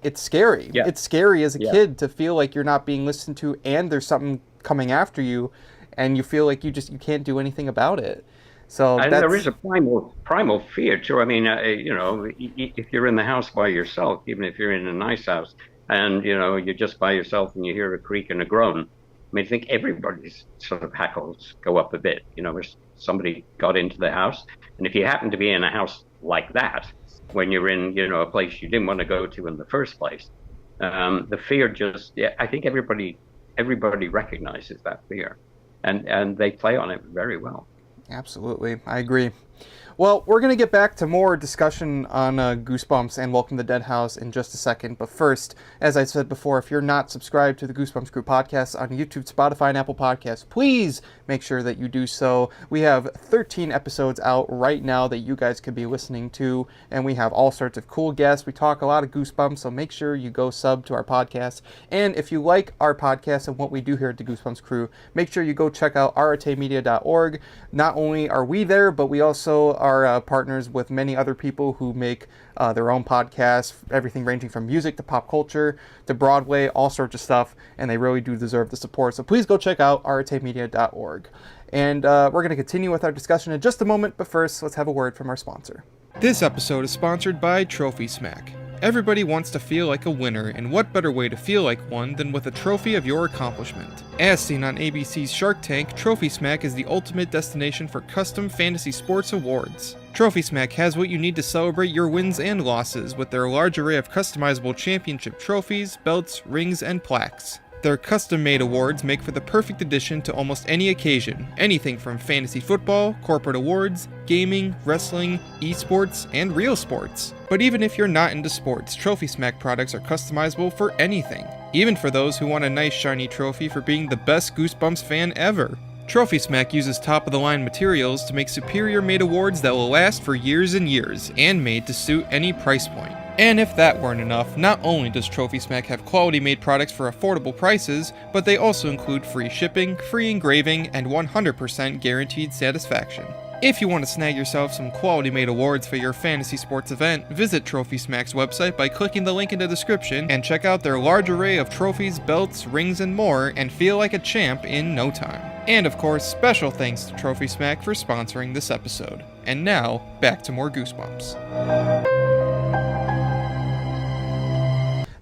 it's scary. Yeah. It's scary as a kid to feel like you're not being listened to, and there's something coming after you, and you feel like you can't do anything about it. So and there is a primal fear too. I mean, if you're in the house by yourself, even if you're in a nice house, and you're just by yourself and you hear a creak and a groan, I mean, I think everybody's sort of hackles go up a bit. If somebody got into the house, and if you happen to be in a house like that, when you're in a place you didn't want to go to in the first place, the fear I think everybody recognizes that fear, and they play on it very well. Absolutely, I agree. Well, we're going to get back to more discussion on Goosebumps and Welcome to the Dead House in just a second. But first, as I said before, if you're not subscribed to the Goosebumps Crew Podcast on YouTube, Spotify, and Apple Podcasts, please make sure that you do so. We have 13 episodes out right now that you guys could be listening to, and we have all sorts of cool guests. We talk a lot of Goosebumps, so make sure you go sub to our podcast. And if you like our podcast and what we do here at the Goosebumps Crew, make sure you go check out rtamedia.org. Not only are we there, but we also are partners with many other people who make their own podcasts, everything ranging from music to pop culture to Broadway, all sorts of stuff, and they really do deserve the support. So please go check out rtamedia.org. And we're going to continue with our discussion in just a moment, but first, let's have a word from our sponsor. This episode is sponsored by Trophy Smack. Everybody wants to feel like a winner, and what better way to feel like one than with a trophy of your accomplishment? As seen on ABC's Shark Tank, Trophy Smack is the ultimate destination for custom fantasy sports awards. Trophy Smack has what you need to celebrate your wins and losses with their large array of customizable championship trophies, belts, rings, and plaques. Their custom-made awards make for the perfect addition to almost any occasion, anything from fantasy football, corporate awards, gaming, wrestling, esports, and real sports. But even if you're not into sports, Trophy Smack products are customizable for anything, even for those who want a nice shiny trophy for being the best Goosebumps fan ever. Trophy Smack uses top-of-the-line materials to make superior-made awards that will last for years and years, and made to suit any price point. And if that weren't enough, not only does Trophy Smack have quality-made products for affordable prices, but they also include free shipping, free engraving, and 100% guaranteed satisfaction. If you want to snag yourself some quality-made awards for your fantasy sports event, visit Trophy Smack's website by clicking the link in the description and check out their large array of trophies, belts, rings, and more, and feel like a champ in no time. And of course, special thanks to Trophy Smack for sponsoring this episode. And now, back to more Goosebumps.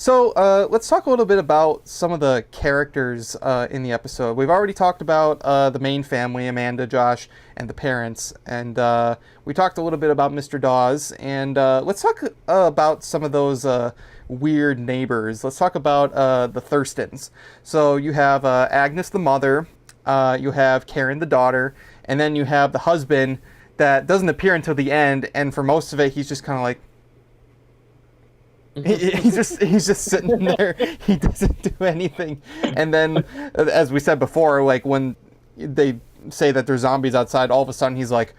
So, let's talk a little bit about some of the characters in the episode. We've already talked about the main family, Amanda, Josh, and the parents. And we talked a little bit about Mr. Dawes. And let's talk about some of those weird neighbors. Let's talk about the Thurstons. So you have Agnes, the mother. You have Karen, the daughter. And then you have the husband that doesn't appear until the end. And for most of it, he's just kind of like, he's just sitting there. He doesn't do anything. And then, as we said before, like when they say that there's zombies outside, all of a sudden he's like,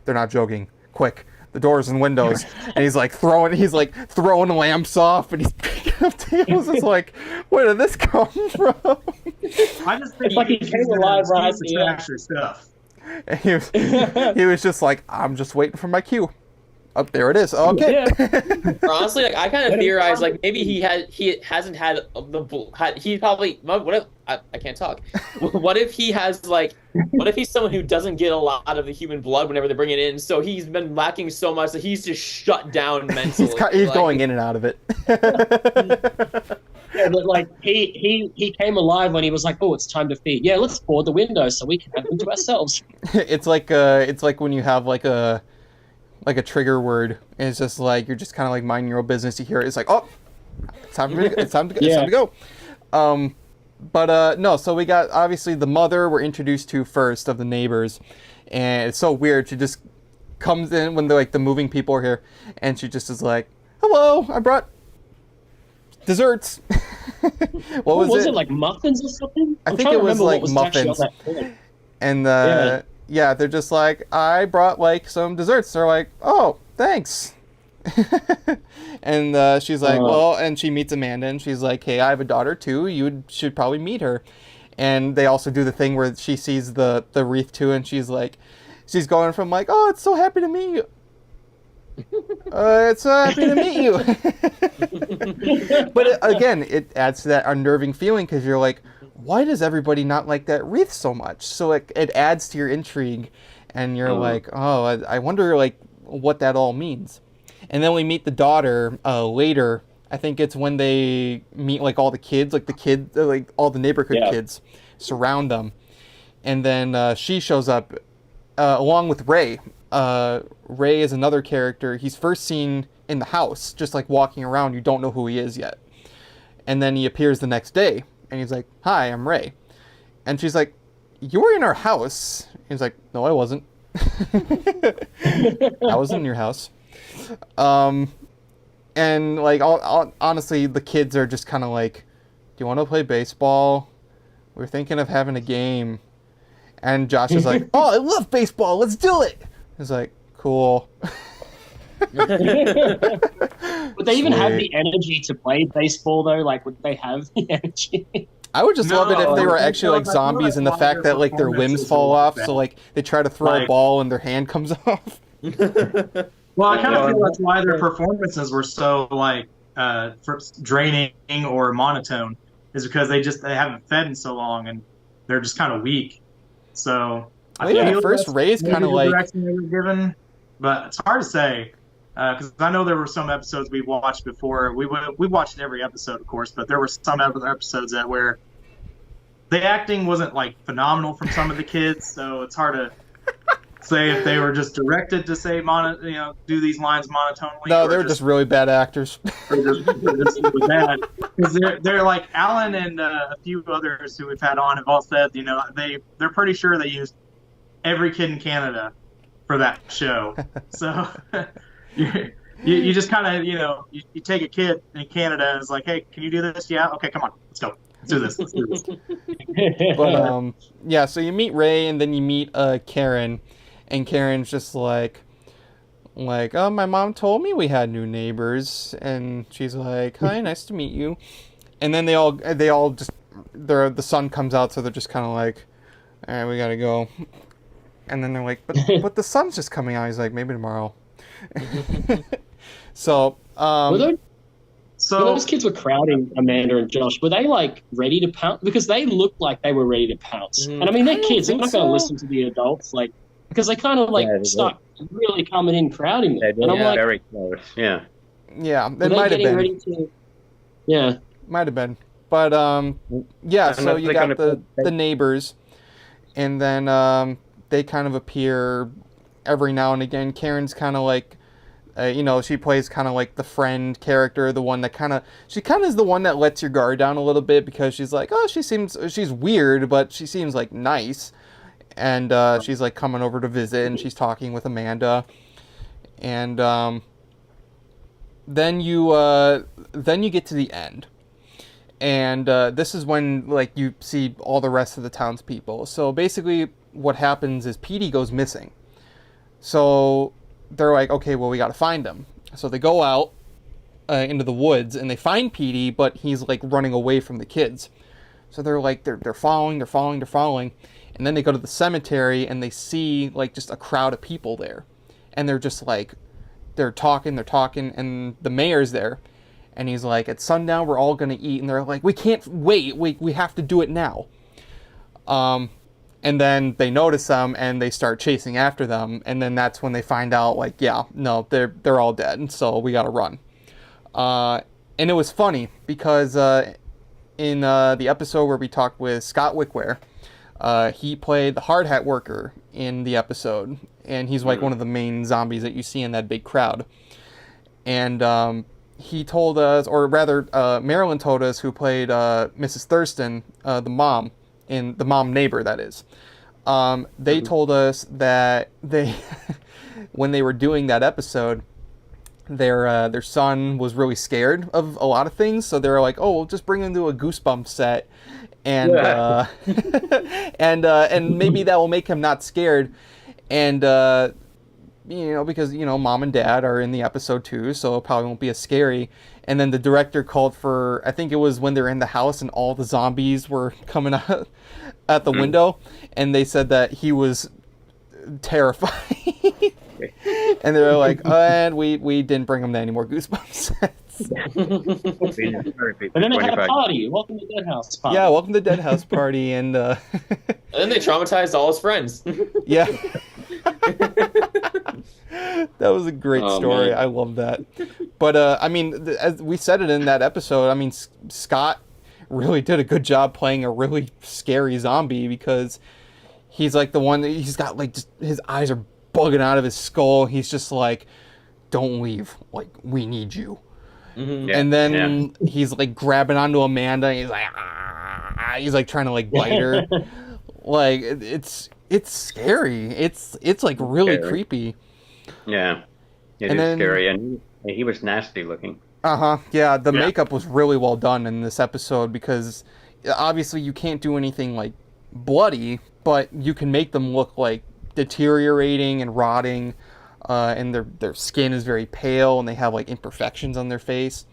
"They're not joking. Quick, the doors and windows." And he's like throwing lamps off, and he's picking up tables. It's like, where did this come from? I just think It's like he came alive right to trash your stuff. And he was just like, "I'm just waiting for my cue." Oh, there it is. Okay. Yeah. Honestly, like I kind of theorized, like maybe he hasn't had he probably what if I can't talk. What if he's someone who doesn't get a lot of the human blood whenever they bring it in, so he's been lacking so much that he's just shut down mentally. He's going in and out of it. Yeah, but like he came alive when he was like, "Oh, it's time to feed. Yeah, let's board the window so we can have them to ourselves." It's like when you have like a trigger word, and it's just like you're just kind of like minding your own business. You hear it, it's like, oh, it's time to go. No, so we got obviously the mother we're introduced to first of the neighbors, and it's so weird. She just comes in when the moving people are here, and she just is like, "Hello, I brought desserts." What was it? Like muffins or something? I think it was like muffins. And yeah, they're just like, "I brought like some desserts." They're like, "Oh, thanks." And she's like, "Well," and she meets Amanda, and she's like, "Hey, I have a daughter too. You should probably meet her." And they also do the thing where she sees the wreath too, and she's going from like, oh, it's so happy to meet you. It's so happy to meet you. But again, it adds to that unnerving feeling because you're like, why does everybody not like that wreath so much? So it adds to your intrigue, and you're like, oh, I wonder like what that all means. And then we meet the daughter later. I think it's when they meet like all the kids, like all the neighborhood kids surround them, and then she shows up along with Ray. Ray is another character. He's first seen in the house, just like walking around. You don't know who he is yet. And then he appears the next day, and he's like, hi, I'm Ray. And she's like, you were in our house. He's like, no, I wasn't. I was in your house. And like, honestly, the kids are just kind of like, do you want to play baseball? We're thinking of having a game. And Josh is like, oh, I love baseball. Let's do it. He's like, cool. Would they even have the energy to play baseball, though? Like, would they have the energy? I would just love it if they were actually like zombies, and the fact that like their limbs fall off, so like they try to throw a ball and their hand comes off. Well, I kind of feel that's why their performances were so like draining or monotone, is because they haven't fed in so long and they're just kind of weak. So I feel first Ray's kind of like direction they were given, but it's hard to say because I know there were some episodes we watched before. We watched every episode, of course, but there were some other episodes that where the acting wasn't like phenomenal from some of the kids, so it's hard to say if they were just directed to say do these lines monotonely. No, they're just really bad actors. Or just really bad. Because they're like Alan and a few others who we've had on have all said, they're pretty sure they used every kid in Canada for that show. So you just kind of you take a kid in Canada and it's like, hey, can you do this? Yeah, okay, come on, let's go. Let's do this. But so you meet Ray and then you meet Karen. And Karen's just like, oh, my mom told me we had new neighbors. And she's like, hi, nice to meet you. And then they all just, the sun comes out, so they're just kind of like, all right, we gotta go. And then they're like, but the sun's just coming out. He's like, maybe tomorrow. So, So those kids were crowding Amanda and Josh. Were they like ready to pounce? Because they looked like they were ready to pounce. And I mean, they're kids. They're not going to listen to the adults. Like, because they kind of like start really coming in, crowding them. And I'm like, very close. Yeah. Yeah, it might have been. Ready to, yeah. Might have been. But so you got the neighbors, and then they kind of appear every now and again. Karen's kind of like, she plays kind of like the friend character, the one that she kind of is the one that lets your guard down a little bit because she's like, oh, she's weird, but she seems like nice. And she's like coming over to visit, and she's talking with Amanda. And then you get to the end. And this is when like you see all the rest of the townspeople. So basically what happens is Petey goes missing. So they're like, okay, well, we got to find him. So they go out into the woods and they find Petey, but he's like running away from the kids. So they're like, they're following. And then they go to the cemetery and they see like just a crowd of people there. And they're just like, they're talking, and the mayor's there. And he's like, at sundown, we're all going to eat. And they're like, we can't wait. We have to do it now. And then they notice them and they start chasing after them. And then that's when they find out, like, yeah, no, they're all dead. And so we got to run. And it was funny because in the episode where we talked with Scott Wickware, he played the hard hat worker in the episode. And he's like one of the main zombies that you see in that big crowd. And he told us, or rather, Marilyn told us, who played Mrs. Thurston, the mom neighbor, that is. They told us that they, when they were doing that episode, their son was really scared of a lot of things, so they were like, "Oh, we'll just bring him to a Goosebumps set, and and maybe that will make him not scared." And because mom and dad are in the episode too, so it probably won't be as scary. And then the director called for, I think it was when they're in the house and all the zombies were coming out at the window, and they said that he was terrified. And they're like, and we didn't bring him any more Goosebumps sets. And then they had a party. Welcome to Dead House Party. Yeah, welcome to Dead House Party, and And then they traumatized all his friends. yeah. That was a great story. Man. I love that. But as we said it in that episode, Scott really did a good job playing a really scary zombie, because he's like the one, he's got like just, his eyes are bugging out of his skull. He's just like, don't leave, like, we need you. Mm-hmm. And then he's like grabbing onto Amanda, and he's like, ah, he's like trying to like bite her. Like, it's scary. It's like really creepy. Yeah, it is scary, and he was nasty looking. Yeah, the makeup was really well done in this episode, because obviously you can't do anything like bloody, but you can make them look like deteriorating and rotting, and their skin is very pale, and they have like imperfections on their face,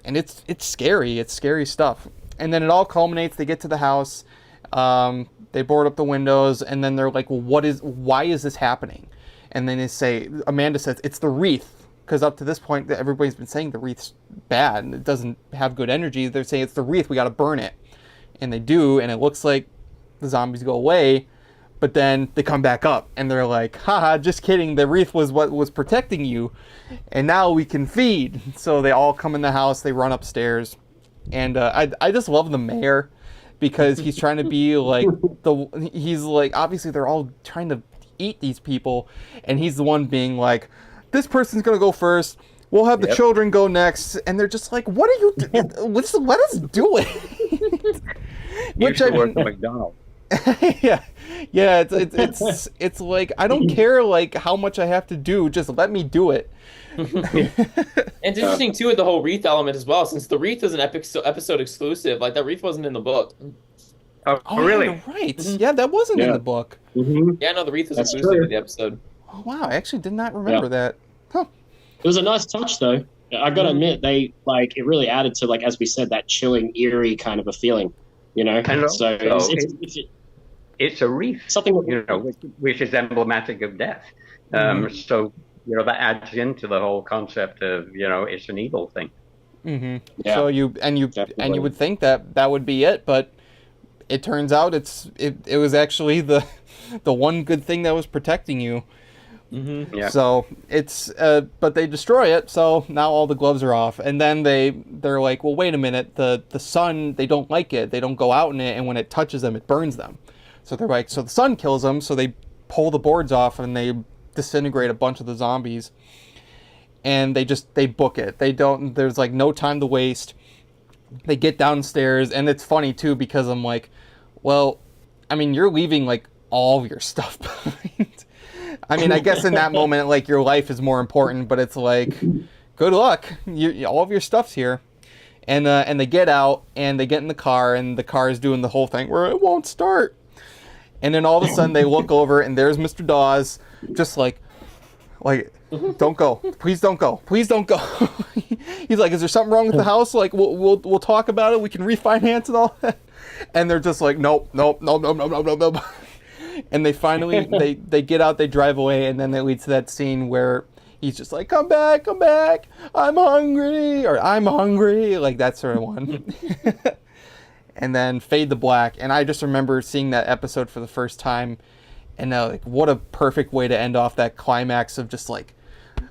and it's scary. It's scary stuff. And then it all culminates. They get to the house, they board up the windows, and then they're like, well, why is this happening? And then Amanda says it's the Wreath, because up to this point everybody's been saying the Wreath's bad and it doesn't have good energy. They're saying it's the Wreath, we got to burn it, and they do, and it looks like the zombies go away. But then they come back up, and they're like, haha, just kidding, the Wreath was what was protecting you, and now we can feed. So they all come in the house, they run upstairs, and I just love the mayor, because he's trying to be like, he's like, obviously they're all trying to eat these people, and he's the one being like, this person's going to go first, we'll have the children go next, and they're just like, what are you doing? Let us do it. Which I mean, McDonald's. yeah, it's like, I don't care like how much I have to do, just let me do it. And it's interesting too with the whole Wreath element as well, since the Wreath is an episode exclusive. Like, that Wreath wasn't in the book. Oh, really? Yeah, you're right. Yeah, that wasn't in the book. Mm-hmm. Yeah, no, the Wreath was exclusive to the episode. Oh, wow, I actually did not remember that. Huh. It was a nice touch, though. I gotta admit, it really added to, like, as we said, that chilling, eerie kind of a feeling, So it's a wreath, something which is emblematic of death. So that adds into the whole concept of it's an evil thing. Mm-hmm. Yeah. So you would think that would be it, but it turns out it was actually the one good thing that was protecting you. Mm-hmm. Yeah. So but they destroy it. So now all the gloves are off, and then they're like, well, wait a minute, the sun, they don't like it. They don't go out in it, and when it touches them, it burns them. So they're like, so the sun kills them. So they pull the boards off and they disintegrate a bunch of the zombies, and they book it. There's like no time to waste. They get downstairs, and it's funny too, because I'm like, well, I mean, you're leaving like all of your stuff behind. I mean, I guess in that moment, like, your life is more important, but it's like, good luck. All of your stuff's here. And they get out, and they get in the car, and the car is doing the whole thing where it won't start. And then all of a sudden they look over, and there's Mr. Dawes, just like, don't go, please don't go, please don't go. He's like, is there something wrong with the house? Like, we'll talk about it. We can refinance and all that. And they're just like, nope. And they finally they get out, they drive away, and then it leads to that scene where he's just like, come back, I'm hungry, like that sort of one. And then fade to black. And I just remember seeing that episode for the first time, and like, what a perfect way to end off that climax of just like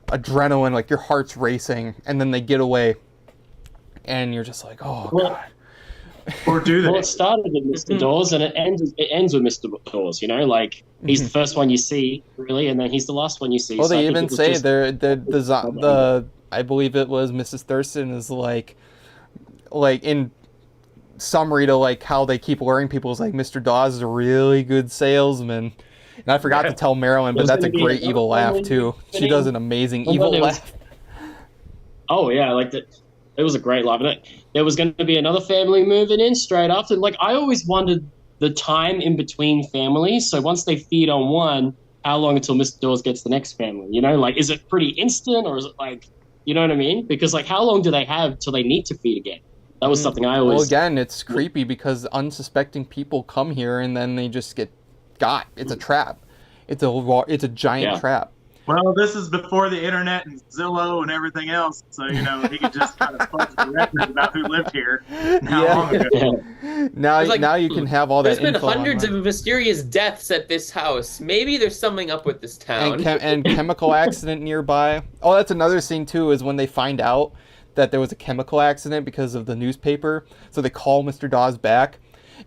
adrenaline, like your heart's racing, and then they get away, and you're just like, oh god. Or do they? Well, it started with Mr. Dawes, and it ends with Mr. Dawes. Like, he's the first one you see, really, and then he's the last one you see. Well, so they even say the I believe it was Mrs. Thurston is like in summary to like how they keep luring people is like, Mr. Dawes is a really good salesman. And I forgot to tell Marilyn, but that's a great evil laugh too. She does an amazing evil laugh. Oh yeah, like that. It was a great laugh. There was going to be another family moving in straight after. Like, I always wondered the time in between families. So once they feed on one, how long until Mr. Dawes gets the next family? You know, like, is it pretty instant, or is it like, you know what I mean? Because, like, how long do they have till they need to feed again? That was something I always... Well, again, it's creepy because unsuspecting people come here and then they just get got. It's a trap. It's a giant trap. Well, this is before the internet and Zillow and everything else, so, you know, he could just kind of fudge the record about who lived here and how long ago. Now you can have all that info. There's been hundreds online. of mysterious deaths at this house. Maybe there's something up with this town. And chemical accident nearby. Oh, that's another scene, too, is when they find out that there was a chemical accident because of the newspaper. So they call Mr. Dawes back.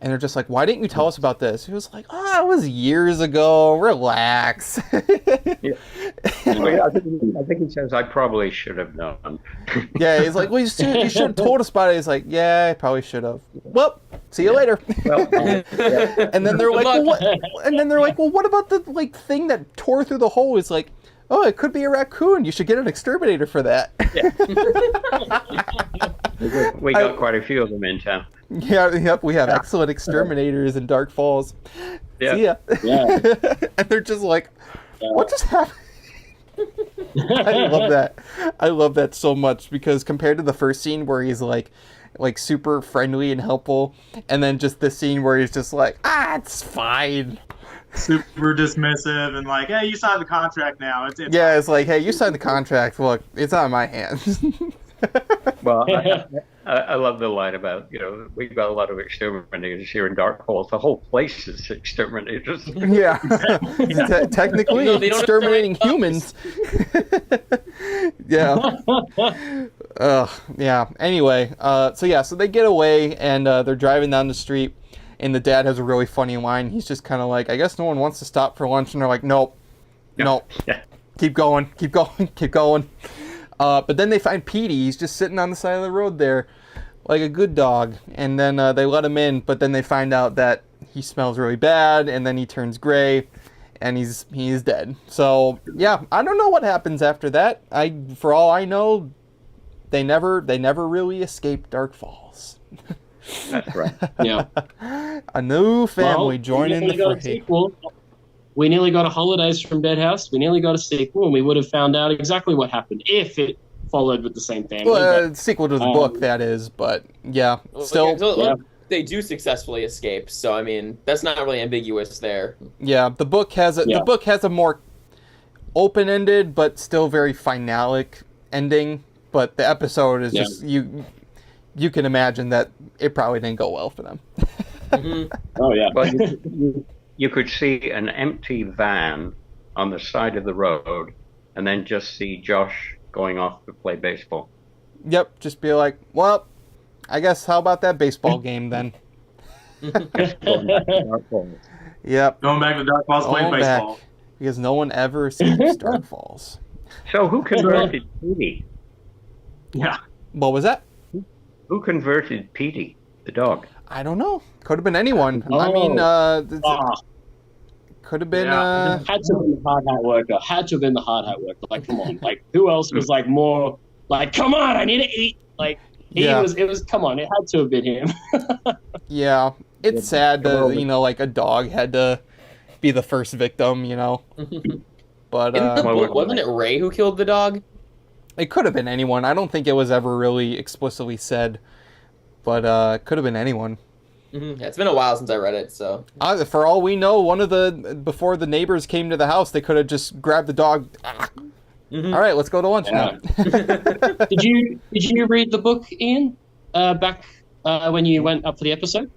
And they're just like, why didn't you tell us about this? He was like, oh, it was years ago. Relax. Well, I think he says, I probably should have known. Yeah, he's like, well, you should have told us about it. He's like, yeah, I probably should have. Well, see you later. Well, And then they're like, well, what? And then they're like, well, what about the thing that tore through the hole? He's like, oh, it could be a raccoon. You should get an exterminator for that. We got quite a few of them in town. Yep, we have excellent exterminators in Dark Falls. Yeah. See ya. Yeah. And they're just like, what just happened? I love that. I love that so much because compared to the first scene where he's like super friendly and helpful, and then just this scene where he's just like, it's fine. Super dismissive and like, hey, you signed the contract now. It's It's like, hey, you signed the contract. Look, it's on my hands. Well, I love the line about, you know, we've got a lot of exterminators here in Dark Falls. The whole place is exterminators. Yeah. Technically, No, they don't exterminating exterminate humans. Yeah. Yeah. Anyway, so they get away and they're driving down the street, and the dad has a really funny line. He's just kind of like, I guess no one wants to stop for lunch, and they're like, nope. Yeah. Keep going. But then they find Petey. He's just sitting on the side of the road there like a good dog. And then they let him in, but then they find out that he smells really bad, and then he turns gray, and he's dead. So, yeah, I don't know what happens after that. For all I know, they never really escaped Dark Falls. That's right. Yeah. A new family joining the fray. We nearly got a Holidays from Dead House. We nearly got a sequel, and we would have found out exactly what happened if it followed with the same family. Well, sequel to the book, that is, but yeah, still. They do successfully escape, so I mean that's not really ambiguous there. Yeah, the book has a more open-ended but still very finalic ending. But the episode is just you can imagine that it probably didn't go well for them. Mm-hmm. Oh yeah. Well, you could see an empty van on the side of the road, and then just see Josh going off to play baseball. Yep, just be like, well, I guess how about that baseball game then? Going back to Dark Falls. Yep. Going back to Dark Falls playing baseball. Because no one ever escapes Dark Falls. So who converted Petey? Yeah. What was that? Who converted Petey, the dog? I don't know. Could have been anyone. Oh. I mean, could have been. Had to have been the hard hat worker. Like, come on. Like, who else was like more like, come on, I need to eat. Like, it was. Come on, it had to have been him. Yeah, it's sad that like a dog had to be the first victim. But in the book, wasn't it Ray who killed the dog? It could have been anyone. I don't think it was ever really explicitly said, but it could have been anyone. Mm-hmm. Yeah, it's been a while since I read it, so. For all we know, before the neighbors came to the house, they could have just grabbed the dog. Mm-hmm. All right, let's go to lunch now. Did you read the book, Ian? Back when you went up for the episode?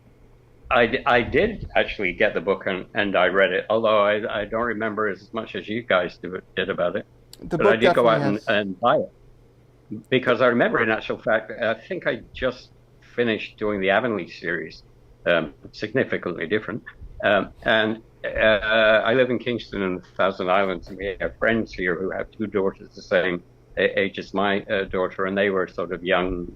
I did actually get the book and I read it, although I don't remember as much as you guys did about it. But I did go out and buy it. Because I remember, in actual fact, I think I just finished doing the Avonlea series, significantly different. And I live in Kingston and the Thousand Islands, and we have friends here who have two daughters the same age as my daughter, and they were sort of young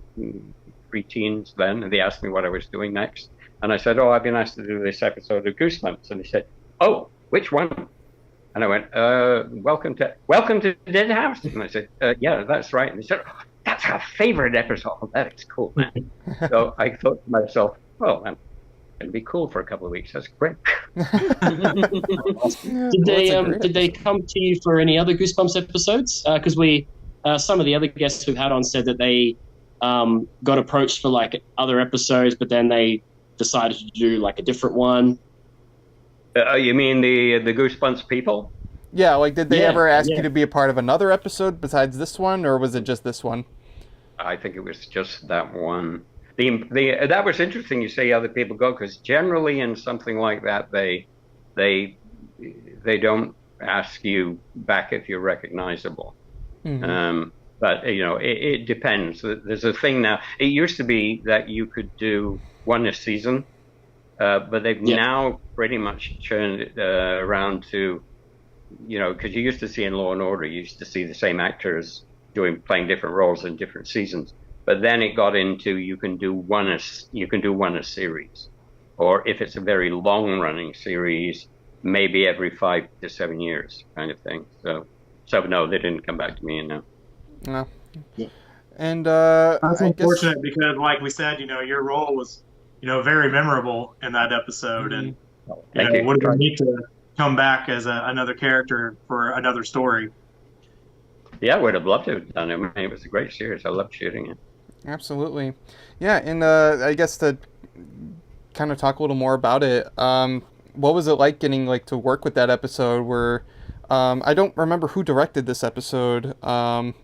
preteens then, and they asked me what I was doing next. And I said, I've been asked to do this episode of Goosebumps. And they said, oh, which one? And I went, welcome to Dead House. And I said, yeah, that's right. And they said, that's our favorite episode. That is cool, man. So I thought to myself, well, man, it'd be cool for a couple of weeks. That's great. Did they come to you for any other Goosebumps episodes? Because some of the other guests we've had on said that they got approached for like other episodes, but then they decided to do like a different one. You mean the Goosebumps people? Yeah, like did they ever ask you to be a part of another episode besides this one, or was it just this one? I think it was just that one. That was interesting. You say other people go, because generally in something like that they don't ask you back if you're recognizable. Mm-hmm. But it depends. There's a thing now. It used to be that you could do one a season, but they've now pretty much turned it around to, because you used to see in Law and Order, you used to see the same actors playing different roles in different seasons. But then it got into you can do one a series, or if it's a very long running series, maybe every 5 to 7 years kind of thing. So no, they didn't come back to me. No. And that's unfortunate because, like we said, your role was, very memorable in that episode, and it would have been neat to come back as another character for another story. Yeah, I would have loved to have done it. I mean, it was a great series. I loved shooting it. Absolutely. Yeah, and I guess to kind of talk a little more about it, what was it like getting to work with that episode where I don't remember who directed this episode. William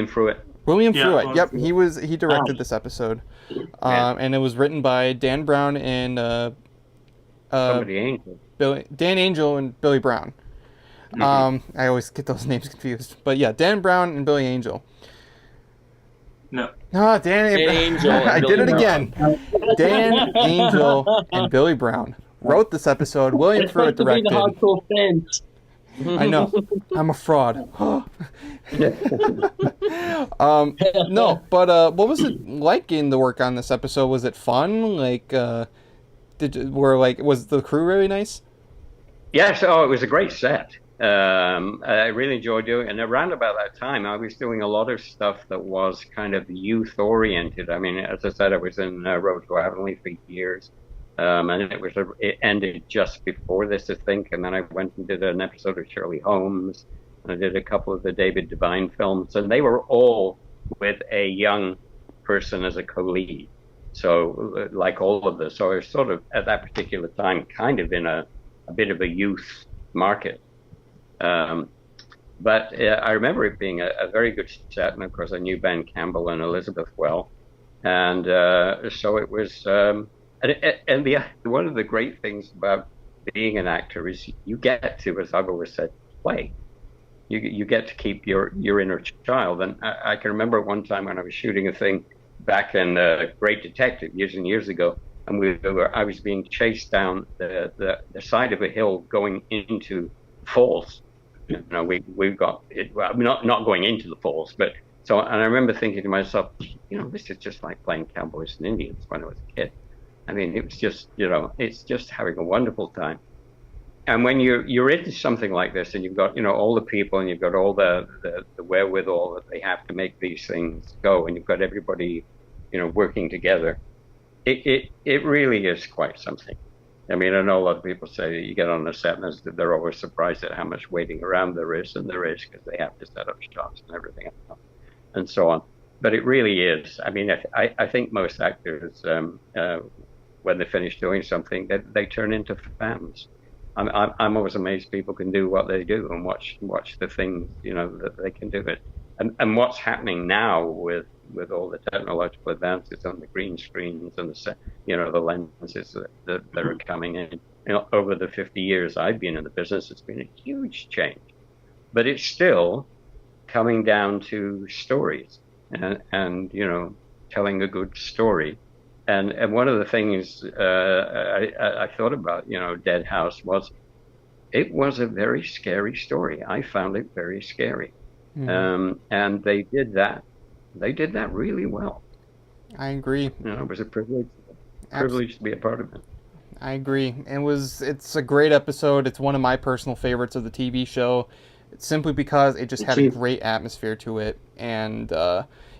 Fruitt. William Fruitt. Yep, he directed this episode. And it was written by Dan Brown and Dan Angel and Billy Brown. Mm-hmm. I always get those names confused. But yeah, Dan Brown and Billy Angel. No, Dan Angel. I did it again. Dan Angel and Billy Brown wrote this episode. William Fruitt directed. I know. I'm a fraud. No, but what was it like in the work on this episode? Was it fun? Was the crew really nice? Yes. Oh, it was a great set. I really enjoyed doing it. And around about that time, I was doing a lot of stuff that was kind of youth-oriented. I mean, as I said, I was in Road to Avonlea for years. And it ended just before this, I think. And then I went and did an episode of Shirley Holmes. And I did a couple of the David Devine films. And they were all with a young person as a co-lead. So, like all of this. So I was sort of, at that particular time, kind of in a bit of a youth market. But I remember it being a very good set, and of course I knew Ben Campbell and Elizabeth well, and so it was. And one of the great things about being an actor is you get to, as I've always said, play. You get to keep your inner child, and I can remember one time when I was shooting a thing back in Great Detective years and years ago, and I was being chased down the side of a hill going into falls. We've got it. Well, not going into the falls, but so. And I remember thinking to myself, this is just like playing cowboys and Indians when I was a kid. I mean, it was just, it's just having a wonderful time. And when you're into something like this, and you've got, all the people, and you've got all the wherewithal that they have to make these things go, and you've got everybody, working together, it really is quite something. I mean, I know a lot of people say that you get on a set and they're always surprised at how much waiting around there is, and there is, because they have to set up shots and everything else, and so on. But it really is. I mean, I think most actors, when they finish doing something, they turn into fans. I'm always amazed people can do what they do and watch the things, that they can do it. And what's happening now with all the technological advances on the green screens and the lenses that are coming in. Over the 50 years I've been in the business, it's been a huge change. But it's still coming down to stories and telling a good story. And one of the things I thought about, Dead House it was a very scary story. I found it very scary. And they did that. They did that really well. I agree. It was a privilege to be a part of it. I agree. It's a great episode. It's one of my personal favorites of the TV show. It's simply because it just had a great atmosphere to it. And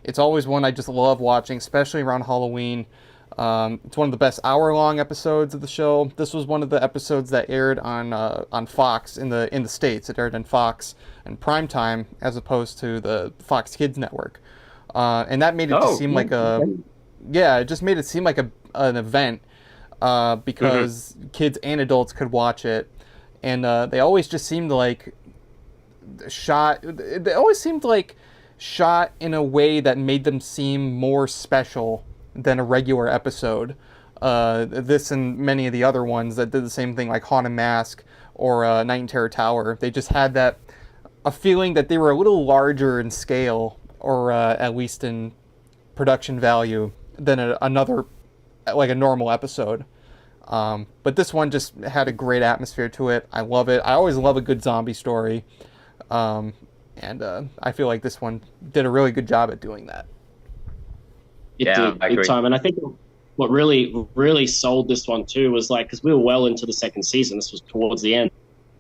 it's always one I just love watching, especially around Halloween. It's one of the best hour-long episodes of the show. This was one of the episodes that aired on Fox in the States. It aired on Fox and primetime as opposed to the Fox Kids network, and that made it just seem like it just made it seem like an event because kids and adults could watch it, and they always just seemed like shot in a way that made them seem more special than a regular episode. This and many of the other ones that did the same thing, like Haunted Mask or Night in Terror Tower, they just had a feeling that they were a little larger in scale, or at least in production value, than another, like a normal episode. But this one just had a great atmosphere to it. I love it. I always love a good zombie story. And I feel like this one did a really good job at doing that. It did, big time. And I think what really sold this one too was like, because we were well into the second season, this was towards the end.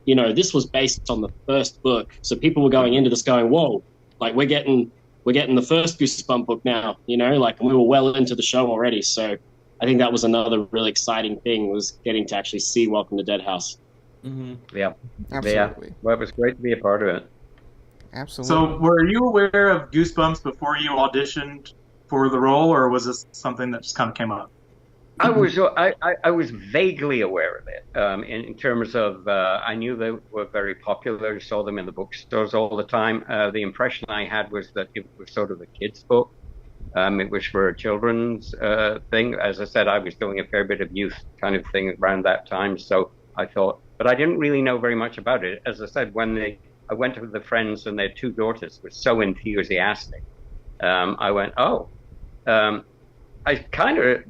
You know, this was based on the first book, so people were going into this going, "Whoa, like we're getting the first Goosebump book now." You know, like, and we were well into the show already. So I think that was another really exciting thing, was getting to actually see Welcome to Dead House. Mm-hmm. Yeah, absolutely. Yeah. Well, it was great to be a part of it. Absolutely. So, were you aware of Goosebumps before you auditioned for the role, or was this something that just kind of came up? I was vaguely aware of it, in terms of I knew they were very popular. Saw them in the bookstores all the time. The impression I had was that it was sort of a kid's book. It was for a children's thing. As I said, I was doing a fair bit of youth kind of thing around that time, so I thought, but I didn't really know very much about it. As I said, when I went to the friends and their two daughters were so enthusiastic, I went, oh. I kind of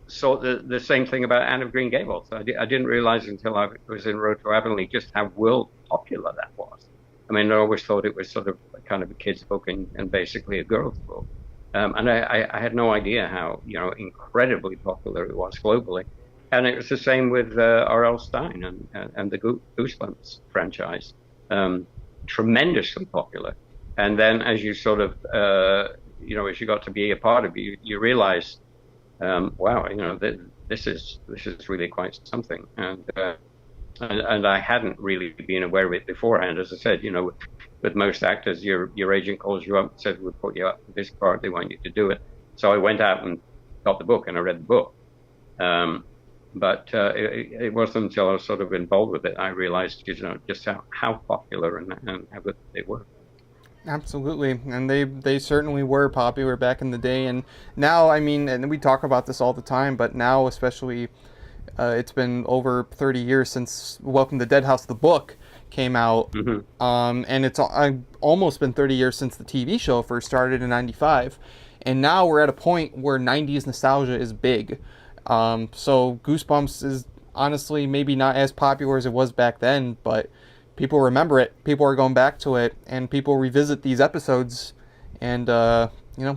saw the same thing about Anne of Green Gables. I didn't realize until I was in Road to Avonlea just how world popular that was. I mean, I always thought it was sort of kind of a kid's book and basically a girl's book. And I had no idea how, incredibly popular it was globally. And it was the same with R.L. Stine and the Goosebumps franchise. Tremendously popular. And then as you sort of, as you got to be a part of it, you realize, wow, this is really quite something. And I hadn't really been aware of it beforehand. As I said, with most actors, your agent calls you up and says, we'll put you up for this part, they want you to do it. So I went out and got the book and I read the book. But it wasn't until I was sort of involved with it, I realized, just how popular and how good they were. Absolutely, and they certainly were popular back in the day, and now, I mean, and we talk about this all the time, but now especially, it's been over 30 years since Welcome to Dead House, the book, came out, and it's almost been 30 years since the TV show first started in '95, and now we're at a point where '90s nostalgia is big. So Goosebumps is honestly maybe not as popular as it was back then, but people remember it, people are going back to it, and people revisit these episodes and,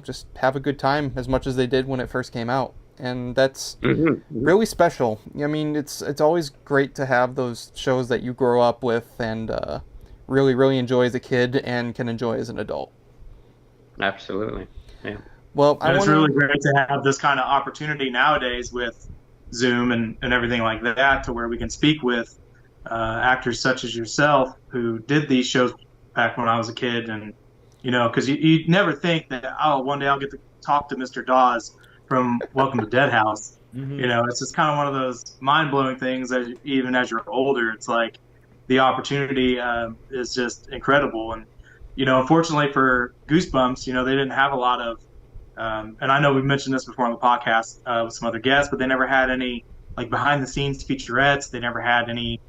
just have a good time as much as they did when it first came out. And that's really special. I mean, it's always great to have those shows that you grow up with and really, really enjoy as a kid and can enjoy as an adult. Absolutely, yeah. Well, it's really great to have this kind of opportunity nowadays with Zoom and everything like that, to where we can speak with actors such as yourself who did these shows back when I was a kid. And, because you never think that, one day I'll get to talk to Mr. Dawes from Welcome to Dead House. It's just kind of one of those mind-blowing things that even as you're older, it's like the opportunity is just incredible. And, unfortunately for Goosebumps, they didn't have a lot of, and I know we've mentioned this before on the podcast with some other guests, but they never had any like behind-the-scenes featurettes. They never had any,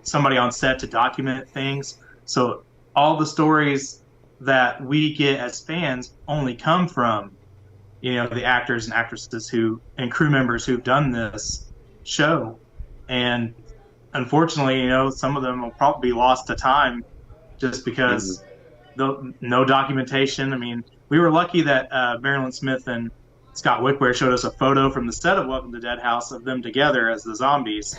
somebody on set to document things. So all the stories that we get as fans only come from, the actors and actresses and crew members who've done this show. And unfortunately, some of them will probably be lost to time just because no documentation. I mean, we were lucky that Marilyn Smith and Scott Wickware showed us a photo from the set of Welcome to Dead House of them together as the zombies.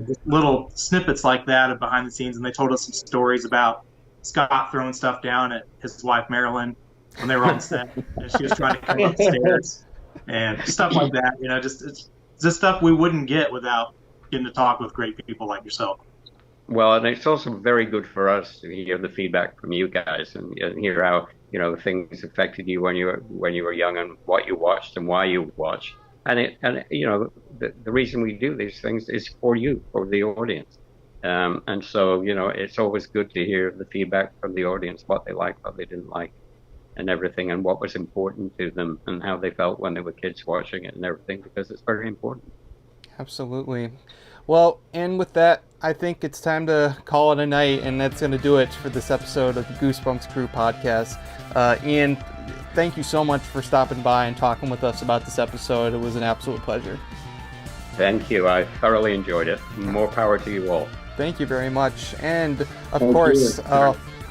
Just little snippets like that of behind the scenes, and they told us some stories about Scott throwing stuff down at his wife Marilyn, when they were on set, and she was trying to come upstairs and stuff like that. You know, just it's just stuff we wouldn't get without getting to talk with great people like yourself. Well, and it's also very good for us to hear the feedback from you guys and hear how, you know, things affected you when you were young and what you watched and why you watched. And you know, the reason we do these things is for you, for the audience. And so, you know, it's always good to hear the feedback from the audience, what they liked, what they didn't like, and everything, and what was important to them and how they felt when they were kids watching it and everything, because it's very important. Absolutely. Well, and with that, I think it's time to call it a night, and that's going to do it for this episode of the Goosebumps Crew Podcast. Ian, thank you so much for stopping by and talking with us about this episode. It was an absolute pleasure. Thank you. I thoroughly enjoyed it. More power to you all. Thank you very much. And, of course,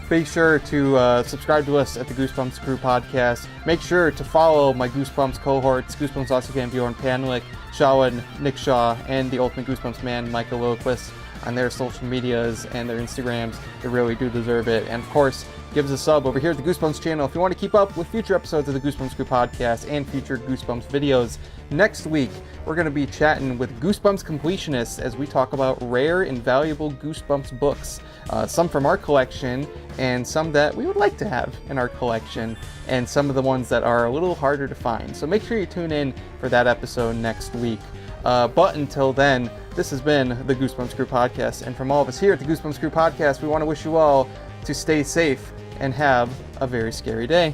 be sure to subscribe to us at the Goosebumps Crew Podcast. Make sure to follow my Goosebumps cohorts, Goosebumps Ossigan, Bjorn Panlik, Shawan, Nick Shaw, and the Ultimate Goosebumps man, Michael Lilquist, on their social medias and their Instagrams. They really do deserve it. And, of course, give us a sub over here at the Goosebumps channel if you want to keep up with future episodes of the Goosebumps Crew Podcast and future Goosebumps videos. Next week, we're going to be chatting with Goosebumps completionists as we talk about rare and valuable Goosebumps books. Some from our collection and some that we would like to have in our collection, and some of the ones that are a little harder to find. So make sure you tune in for that episode next week. But until then, this has been the Goosebumps Crew Podcast, and from all of us here at the Goosebumps Crew Podcast, we want to wish you all to stay safe and have a very scary day.